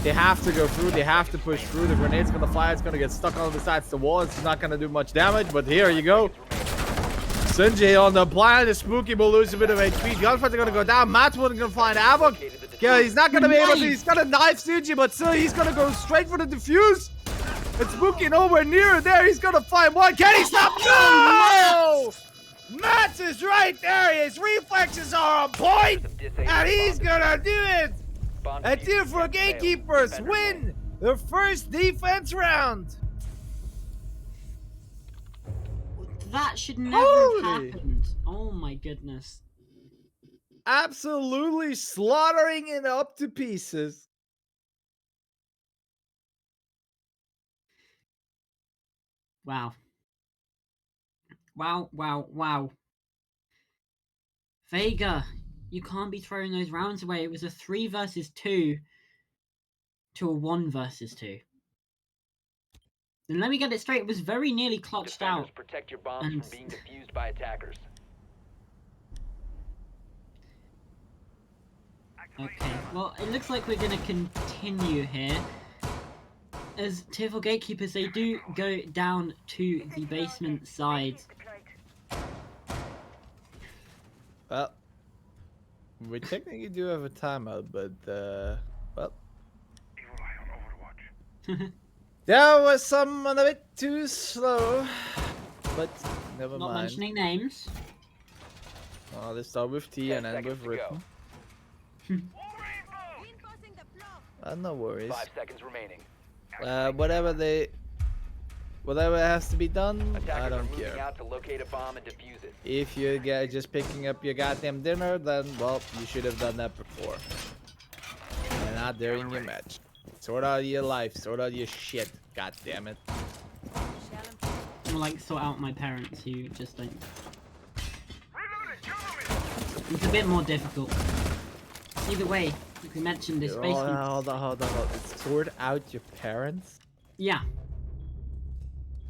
They have to go through. They have to push through. The grenade's gonna fly. It's gonna get stuck on the sides of the wall. It's not gonna do much damage. But here you go. Sinjay on the blind. The Spooky will lose a bit of HP. Gunfights are gonna go down. Matt's gonna find Avok. Yeah, he's not gonna be able to. He's gonna knife Sinjay, but still, he's gonna go straight for the defuse. It's Spooky nowhere near there. He's gonna find one. Can he stop? No! Mats is right there. His reflexes are on point, and he's gonna do it. Bomb And diffuser two for failed. Gatekeepers Defender win the first defense round. That should never Holy. have happened. Oh my goodness. Absolutely slaughtering it up to pieces. Wow. Wow, wow, wow. Vega, you can't be throwing those rounds away. It was a 3 versus 2 to a 1 versus 2. And let me get it straight, it was very nearly clutched Defenders, out. protect your bombs And- from being defused by attackers. Okay, well, it looks like we're going to continue here. As tier 4 Gatekeepers, they do go down to the basement side. Well, we technically do have a timeout, but well, that was someone a bit too slow. But never Not mind. mentioning names. Let's start with T 10 and end with seconds to go. Rhythm. No worries. 5 seconds remaining. Whatever has to be done, Attackers I are don't moving care. out to locate a bomb and defuse it. If you get just picking up your goddamn dinner, then well, you should have done that before. And not during your match. Sort out your life, sort out your shit. God damn it. I'm like sort out my parents who just don't. It's a bit more difficult. Either way, like we mentioned, this basement. Hold on. It's sort out your parents? Yeah,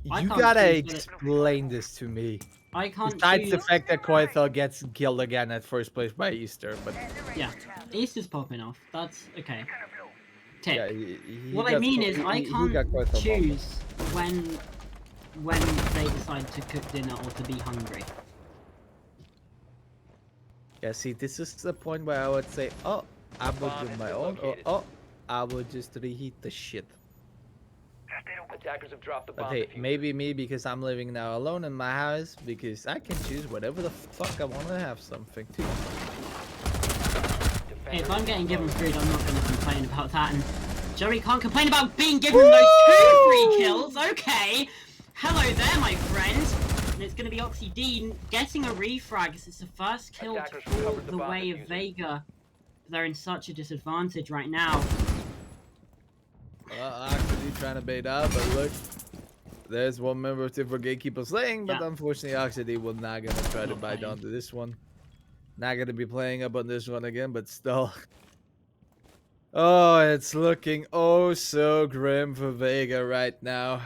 I You can't gotta choose, but explain this to me. I can't Besides choose. the fact that Koethel gets killed again at first place by Easter, but Yeah, Easter's popping off. That's okay. Tick. yeah, he What I got mean Ko- is, he- I he can't got Koethel bombed. choose when they decide to cook dinner or to be hungry. Yeah, see, this is the point where I would say, oh, I would Bomb do has my been own, or located. oh, I would just reheat the shit. Attackers have dropped the But bomb hey, diffuser. maybe me because I'm living now alone in my house because I can choose whatever the fuck I want to have something to. Hey, if Defenders I'm getting given exposed. food, I'm not going to complain about that. And Joey can't complain about being given those 2 free kills. Okay. Hello there, my friend. And it's going to be Oxy Dean getting a refrag. It's the first kill to Attackers fall recovered the the bomb way of diffuser. Vega. They're in such a disadvantage right now. Actually trying to bait out, but look, there's one member of Tier 4 Gatekeepers slaying, but Yeah. unfortunately, Oxy will not gonna try to Not bite playing. onto this one. Not gonna be playing up on this one again, but still. Oh, it's looking oh so grim for Vega right now.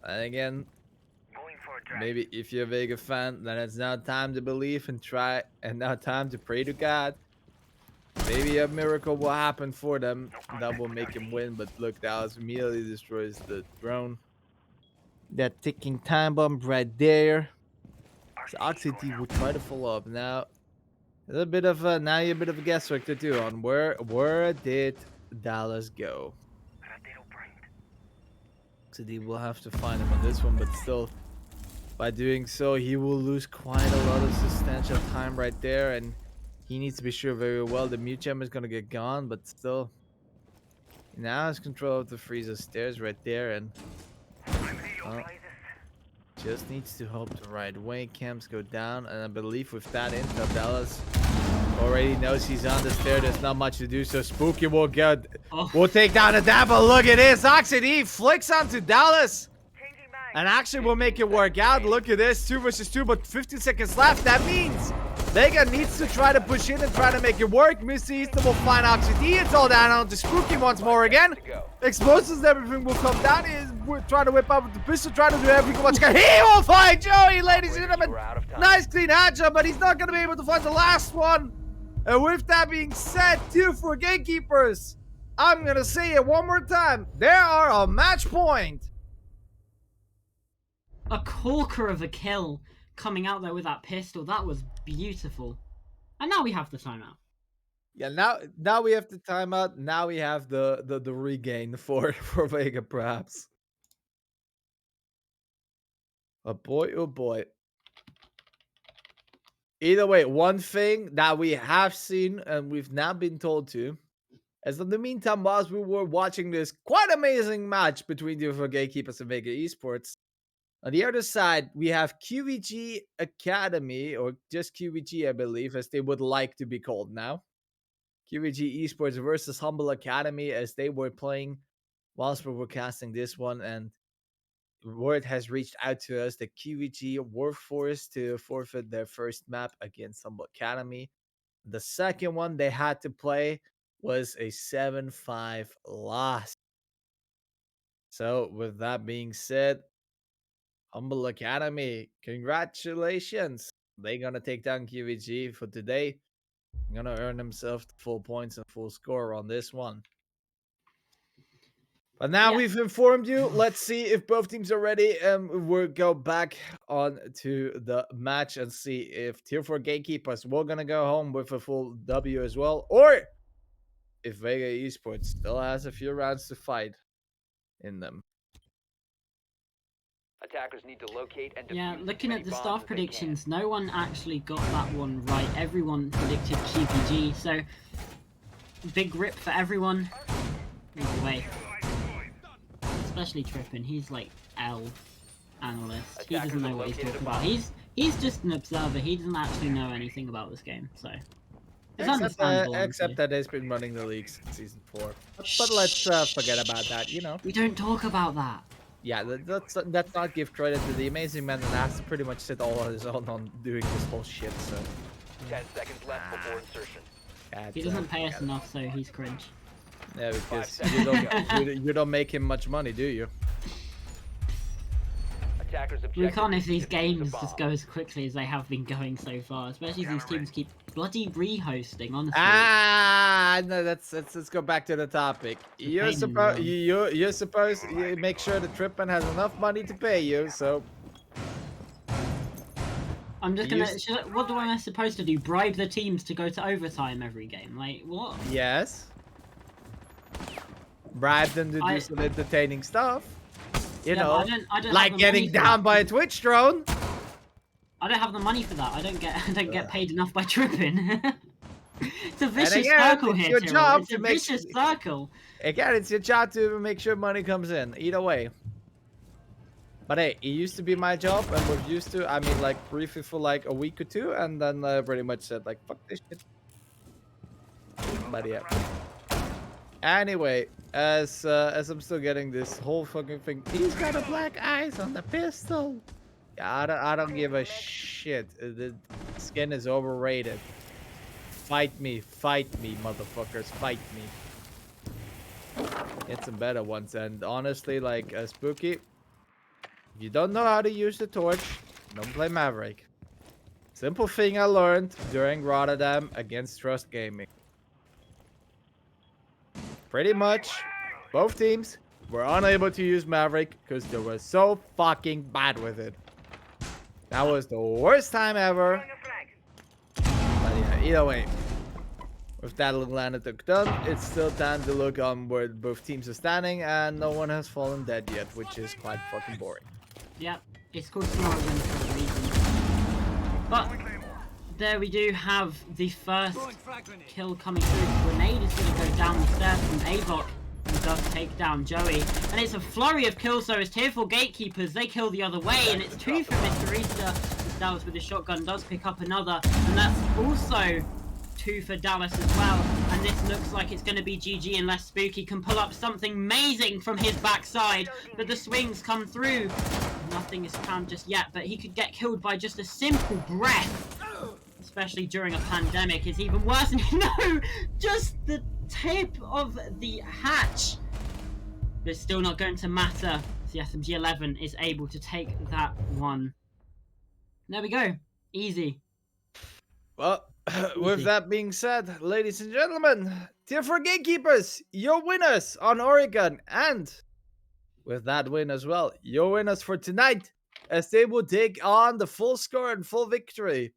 And again, maybe if you're a Vega fan, then it's now time to believe and try, and now time to pray to God. Maybe a miracle will happen for them that will make him win, but look, Dallas immediately destroys the drone. That ticking time bomb right there. So Oxy will try to follow up now. There's a bit of a guesswork to do on where did Dallas go. Oxy will have to find him on this one, but still, by doing so, he will lose quite a lot of substantial time right there, and he needs to be sure very well the mute gem is gonna get gone, but still, he now has control of the freezer stairs right there, and well, just needs to hope the right way camps go down, and I believe with that intel, Dallas Already knows he's on the stair. There's not much to do. So Spooky will get. Oh. We'll take down the dab. But look at this. Oxy flicks onto Dallas. And actually will make it work out. Look at this. 2 versus 2, but 15 seconds left. That means Vega needs to try to push in and try to make it work. Missy Easton will find Oxy. It's all down on the Spooky once more again. Explosives, everything will come down. He's trying to whip up with the pistol, trying to do everything once again. He will find Joey, ladies and gentlemen. Nice clean headshot, but he's not going to be able to find the last one. And with that being said, 2 for Gatekeepers. I'm going to say it one more time. They are a match point. A corker of a kill coming out there with that pistol. That was beautiful. And now we have the timeout. Yeah, now we have the timeout. Now we have the regain for Vega, perhaps. Oh boy. Either way, one thing that we have seen and we've now been told to is in the meantime, whilst we were watching this quite amazing match between the Gatekeepers and Vega Esports, on the other side, we have QVG Academy, or just QVG, I believe, as they would like to be called now. QVG Esports versus Humble Academy, as they were playing whilst we were casting this one. And word has reached out to us that QVG were forced to forfeit their first map against Humble Academy. The second one they had to play was a 7-5 loss. So, with that being said, Humble Academy, congratulations. They're going to take down QVG for today. Going to earn themselves full points and full score on this one. But now we've informed you. Let's see if both teams are ready. And we'll go back on to the match and see if Tier 4 Gatekeepers will going to go home with a full W as well. Or if Vega Esports still has a few rounds to fight in them. Attackers need to locate and Yeah, defuse looking as at the many staff bombs as they predictions, no one actually got that one right. Everyone predicted QPG, so big rip for everyone. Either way. Especially Trippin, he's like L analyst. He doesn't know what he's talking about. He's just an observer. He doesn't actually know anything about this game, so it's understandable. Except that he's been running the league since season 4. But let's forget about that, you know. We don't talk about that. Yeah, let's not give credit to the amazing man that has to pretty much sit all on his own on doing this whole shit, so. 10 seconds left before insertion. Yeah, He doesn't pay us enough, so he's cringe. Yeah, because you don't make him much money, do you? Attackers We can't if objective these is to defuse the games bomb. just go as quickly as they have been going so far. Especially as these teams keep bloody re-hosting, honestly. No, let's go back to the topic. You're pain in the supposed you make sure the Trippin has enough money to pay you, so I'm just gonna. What am I supposed to do? Bribe the teams to go to overtime every game? Like what? yes. Bribe them to do some entertaining stuff. You know, I don't like have the getting money for down that. by a Twitch drone. I don't have the money for that. I don't get paid enough by tripping. It's a vicious again, circle it's here, your Tyrell. job It's to a make- vicious circle. Again, it's your job to make sure money comes in. Either way. But hey, it used to be my job, and we're used to. I mean, like briefly for like a week or two, and then pretty much said like, "Fuck this shit." But yeah. Anyway, as I'm still getting this whole fucking thing, he's got a black eyes on the pistol. Yeah, I don't give a shit. The skin is overrated. Fight me, motherfuckers, fight me. Get some better ones, and honestly, like Spooky, if you don't know how to use the torch, don't play Maverick. Simple thing I learned during Rotterdam against Trust Gaming. Pretty much, both teams were unable to use Maverick because they were so fucking bad with it. That was the worst time ever. But yeah, either way, with that little anecdote done, it's still time to look on where both teams are standing, and no one has fallen dead yet, which is quite fucking boring. Yep, it's called Tomorrowland for a reason. But there we do have the first kill coming through. The grenade is going to go down the stairs from Avok, who does take down Joey. And it's a flurry of kills, so it's Tier 4 Gatekeepers. They kill the other way, and it's 2 for Mr. Easter. Dallas with the shotgun does pick up another, and that's also 2 for Dallas as well. And this looks like it's going to be GG unless Spooky can pull up something amazing from his backside. But the swings come through. Nothing is found just yet, but he could get killed by just a simple breath. Especially during a pandemic is even worse. No, just the tip of the hatch. But it's still not going to matter. The SMG-11 is able to take that one. There we go. Easy. Well, with that being said, ladies and gentlemen, Tier 4 Gatekeepers, your winners on Oregon. And with that win as well, your winners for tonight, as they will take on the full score and full victory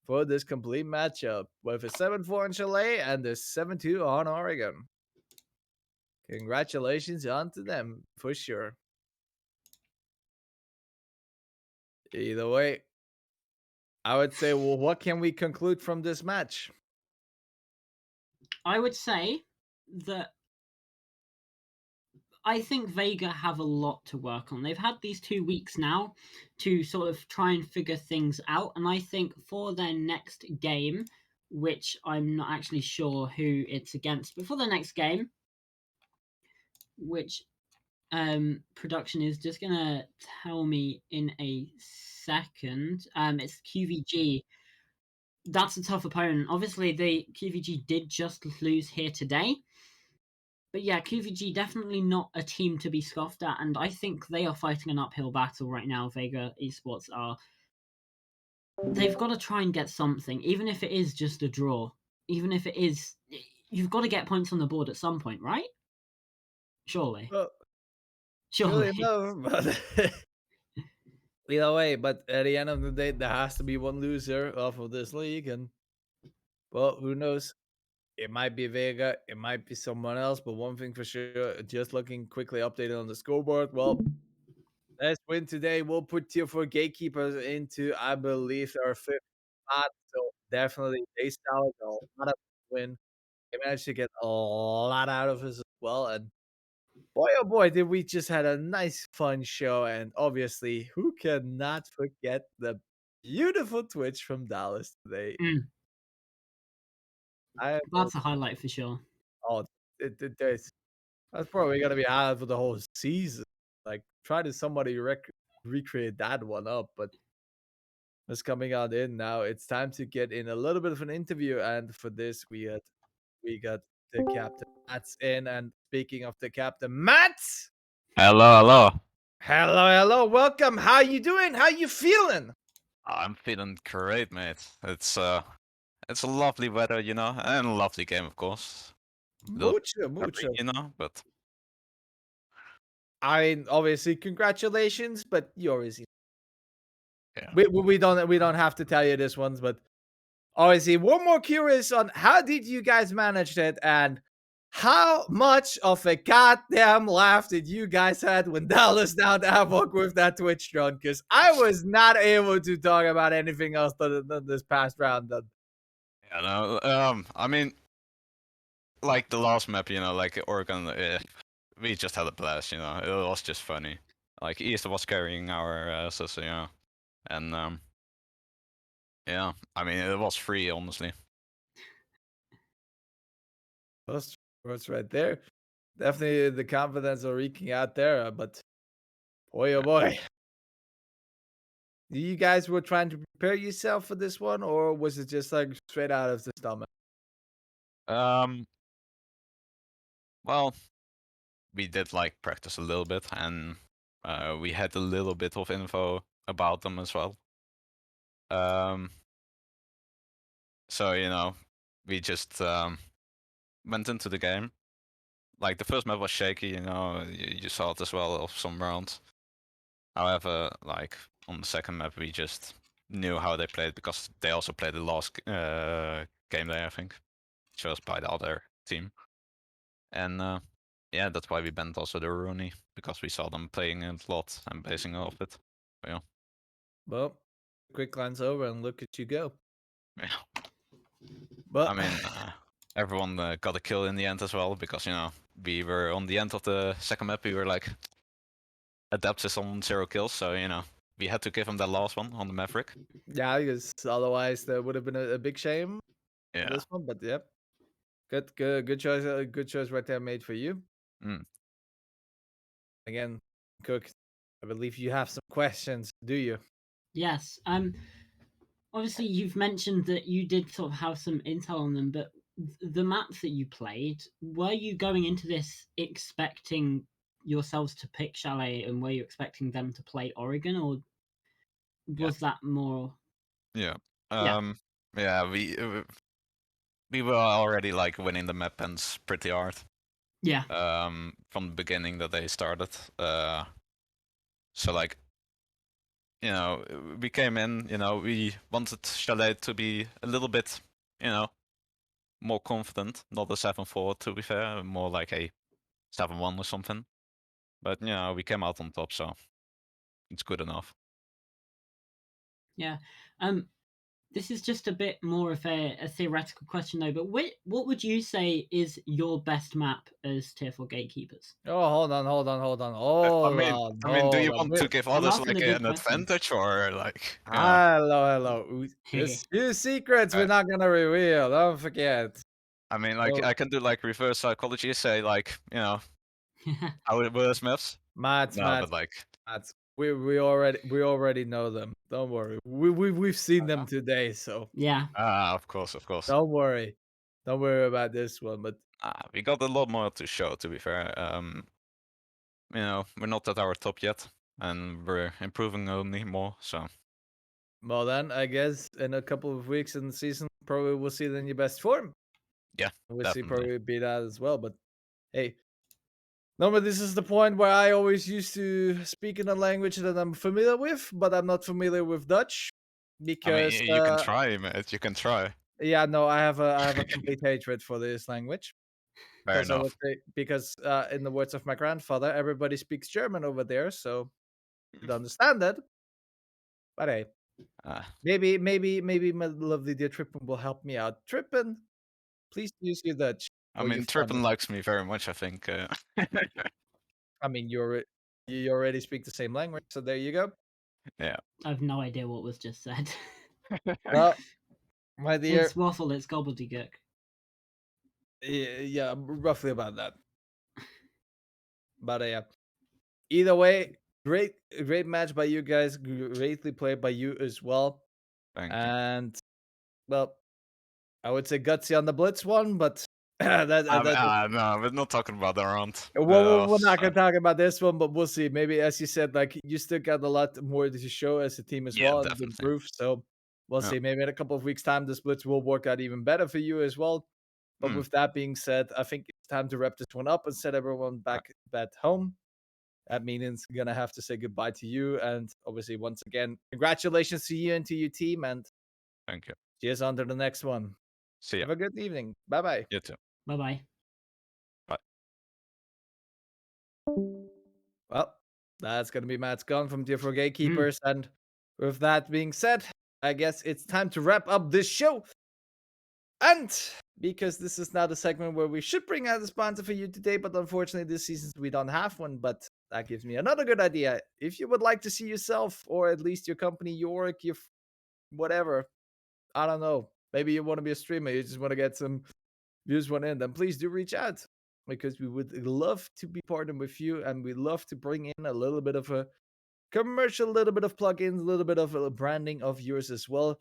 for this complete matchup with a 7-4 on Chalet and a 7-2 on Oregon. Congratulations on to them, for sure. Either way, I would say, well, what can we conclude from this match? I would say that I think Vega have a lot to work on. They've had these 2 weeks now to sort of try and figure things out. And I think for their next game, which I'm not actually sure who it's against, but for the next game, which production is just going to tell me in a second, it's QVG. That's a tough opponent. Obviously, QVG did just lose here today. But yeah, QVG definitely not a team to be scoffed at, and I think they are fighting an uphill battle right now. Vega Esports are. They've got to try and get something, even if it is just a draw. Even if it is, you've got to get points on the board at some point, right? Surely. Well, Surely. really no, but either way, but at the end of the day, there has to be one loser off of this league, and well, who knows? It might be Vega, it might be someone else, but one thing for sure, just looking quickly updated on the scoreboard, well, let's win today. We'll put Tier 4 Gatekeepers into, I believe, our 5th spot, so definitely they salvaged a lot of win. They managed to get a lot out of us as well, and boy, oh boy, did we just had a nice, fun show, and obviously, who cannot forget the beautiful Twitch from Dallas today? That's a highlight for sure. Oh, that's probably gonna be hard for the whole season. Like, try to somebody recreate that one up, but it's coming on in now. It's time to get in a little bit of an interview, and for this, we got the captain Matt's in. And speaking of the captain, Matt, Hello. hello, welcome. How you doing? How you feeling? I'm feeling great, mate. It's a lovely weather, you know, and a lovely game, of course. Mucho. You know, but I mean, obviously, congratulations, but you always yeah. we don't have to tell you this ones, but obviously, we're more curious on how did you guys manage it, and how much of a goddamn laugh did you guys had when Dallas down Havoc with that Twitch drone? Because I was not able to talk about anything else than this past round. Yeah, no, I mean, like the last map, you know, like Oregon, we just had a blast, you know. It was just funny. Like East was carrying our asses, you know, and yeah, I mean, it was free, honestly. That's right there. Definitely the confidence are reeking out there, but boy, oh boy. You guys were trying to prepare yourself for this one, or was it just like straight out of the stomach? Well, we did like practice a little bit, and we had a little bit of info about them as well. So you know, we just went into the game. Like the first map was shaky, you know, you saw it as well of some rounds. However, like on the second map, we just knew how they played because they also played the last game there, I think, chose by the other team. And yeah, that's why we banned also the Rooney, because we saw them playing it a lot and basing off it. But, yeah. Well, quick glance over and look at you go. Yeah. But I mean, everyone got a kill in the end as well, because, you know, we were on the end of the second map, we were like, Adepts is on 0 kills, so, you know, we had to give him that last one on the Maverick. yeah, because otherwise that would have been a big shame. Yeah. this one, but yep. Good choice right there made for you. Mm. Again, Cook, I believe you have some questions, do you? Yes. Obviously, you've mentioned that you did sort of have some intel on them, but the maps that you played, were you going into this expecting yourselves to pick Chalet, and were you expecting them to play Oregon, or was that more? Yeah. Yeah. Yeah. We were already like winning the map ends pretty hard. Yeah. From the beginning that they started. So like, you know, we came in. You know, we wanted Chalet to be a little bit, you know, more confident. Not a 7-4, to be fair, more like a 7-1 or something. But you know, we came out on top, so it's good enough. Yeah. This is just a bit more of a theoretical question, though. But what would you say is your best map as Tier 4 Gatekeepers? Oh, hold on. I mean, do you want to Wait. give I'm others asking like the big an questions. advantage or like, you know? Hello. There's few secrets we're Uh, not gonna reveal. Don't forget. I mean, like, Oh, I can do like reverse psychology, say like, you know, how it was maps. Mats, No, but like, Mats. We already know them. Don't worry. We've seen them today, so Yeah. of course, of course. don't worry. Don't worry about this one. But We got a lot more to show, to be fair. You know, we're not at our top yet, and we're improving only more. So well, then I guess in a couple of weeks in the season, probably we'll see it in your best form. yeah, We'll see definitely. probably be that as well. But hey, no, but this is the point where I always used to speak in a language that I'm familiar with, but I'm not familiar with Dutch I mean, because you can try, mate. You can try. yeah, no, I have a complete hatred for this language Fair because I would enough. say because in the words of my grandfather, everybody speaks German over there, so you'd understand that. But hey, Uh, maybe my lovely dear Trippin will help me out. Trippin, please use your Dutch I or your mean, Trippin Flemish. likes me very much, I think. I mean, you already speak the same language, so there you go. Yeah. I have no idea what was just said. Well, my dear, It's waffle, it's gobbledygook. yeah, roughly about that. But yeah, either way, great match by you guys. Greatly played by you as well. Thank you. And well, I would say gutsy on the blitz one, but that No, we're not talking about the round. we're not gonna talk about this one, but we'll see. Maybe as you said, like you still got a lot more to show as a team as Yeah, well and definitely. improve. So we'll Yeah. see. Maybe in a couple of weeks' time, the splits will work out even better for you as well. But with that being said, I think it's time to wrap this one up and set everyone back home. That means I'm gonna have to say goodbye to you. And obviously, once again, congratulations to you and to your team. And Thank you. cheers on to the next one. See ya. Have a good evening. Bye bye. You too. Bye bye. Bye. Well, that's gonna be Matt's gone from Tier 4 Gatekeepers. And with that being said, I guess it's time to wrap up this show. And because this is now the segment where we should bring out a sponsor for you today, but unfortunately this season we don't have one. But that gives me another good idea. If you would like to see yourself, or at least your company, your whatever, I don't know. Maybe you want to be a streamer, you just want to get some views one in, then please do reach out. Because we would love to be partnered with you, and we love to bring in a little bit of a commercial, a little bit of plugins, a little bit of a branding of yours as well.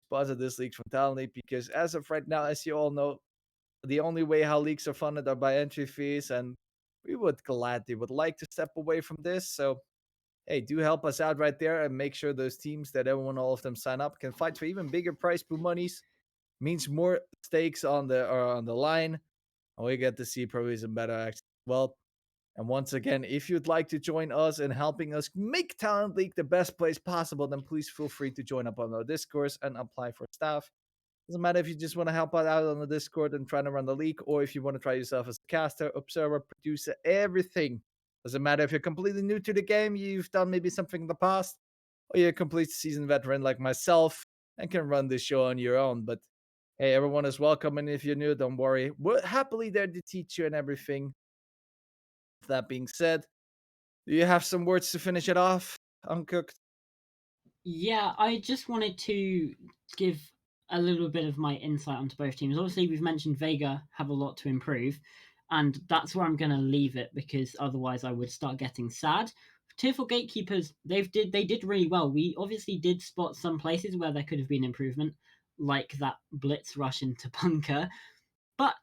Sponsor this league from Talonly, because as of right now, as you all know, the only way how leagues are funded are by entry fees, and we would like to step away from this. So hey, do help us out right there and make sure those teams that all of them sign up can fight for even bigger prize pool monies. Means more stakes on the line, and we get to see probably some better acts as well. And once again, if you'd like to join us in helping us make Talent League the best place possible, then please feel free to join up on our Discord and apply for staff. Doesn't matter if you just want to help out on the Discord and trying to run the league, or if you want to try yourself as a caster, observer, producer, everything. Doesn't matter if you're completely new to the game, you've done maybe something in the past, or you're a complete seasoned veteran like myself and can run this show on your own. But hey, everyone is welcome, and if you're new, don't worry. We're happily there to teach you and everything. That being said, do you have some words to finish it off, Uncooked? Yeah, I just wanted to give a little bit of my insight onto both teams. Obviously, we've mentioned Vega have a lot to improve, and that's where I'm going to leave it because otherwise I would start getting sad. Tier 4 Gatekeepers, they did really well. We obviously did spot some places where there could have been improvement, like that blitz rush into bunker, but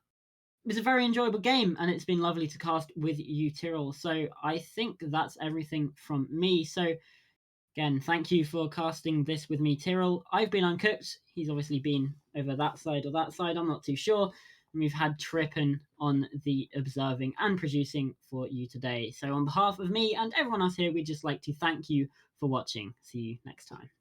it was a very enjoyable game, and it's been lovely to cast with you, Tyrrell. So I think that's everything from me. So again, thank you for casting this with me, Tyrrell. I've been Uncooked. He's obviously been over that side or that side. I'm not too sure. And we've had Trippin on the observing and producing for you today. So on behalf of me and everyone else here, we'd just like to thank you for watching. See you next time.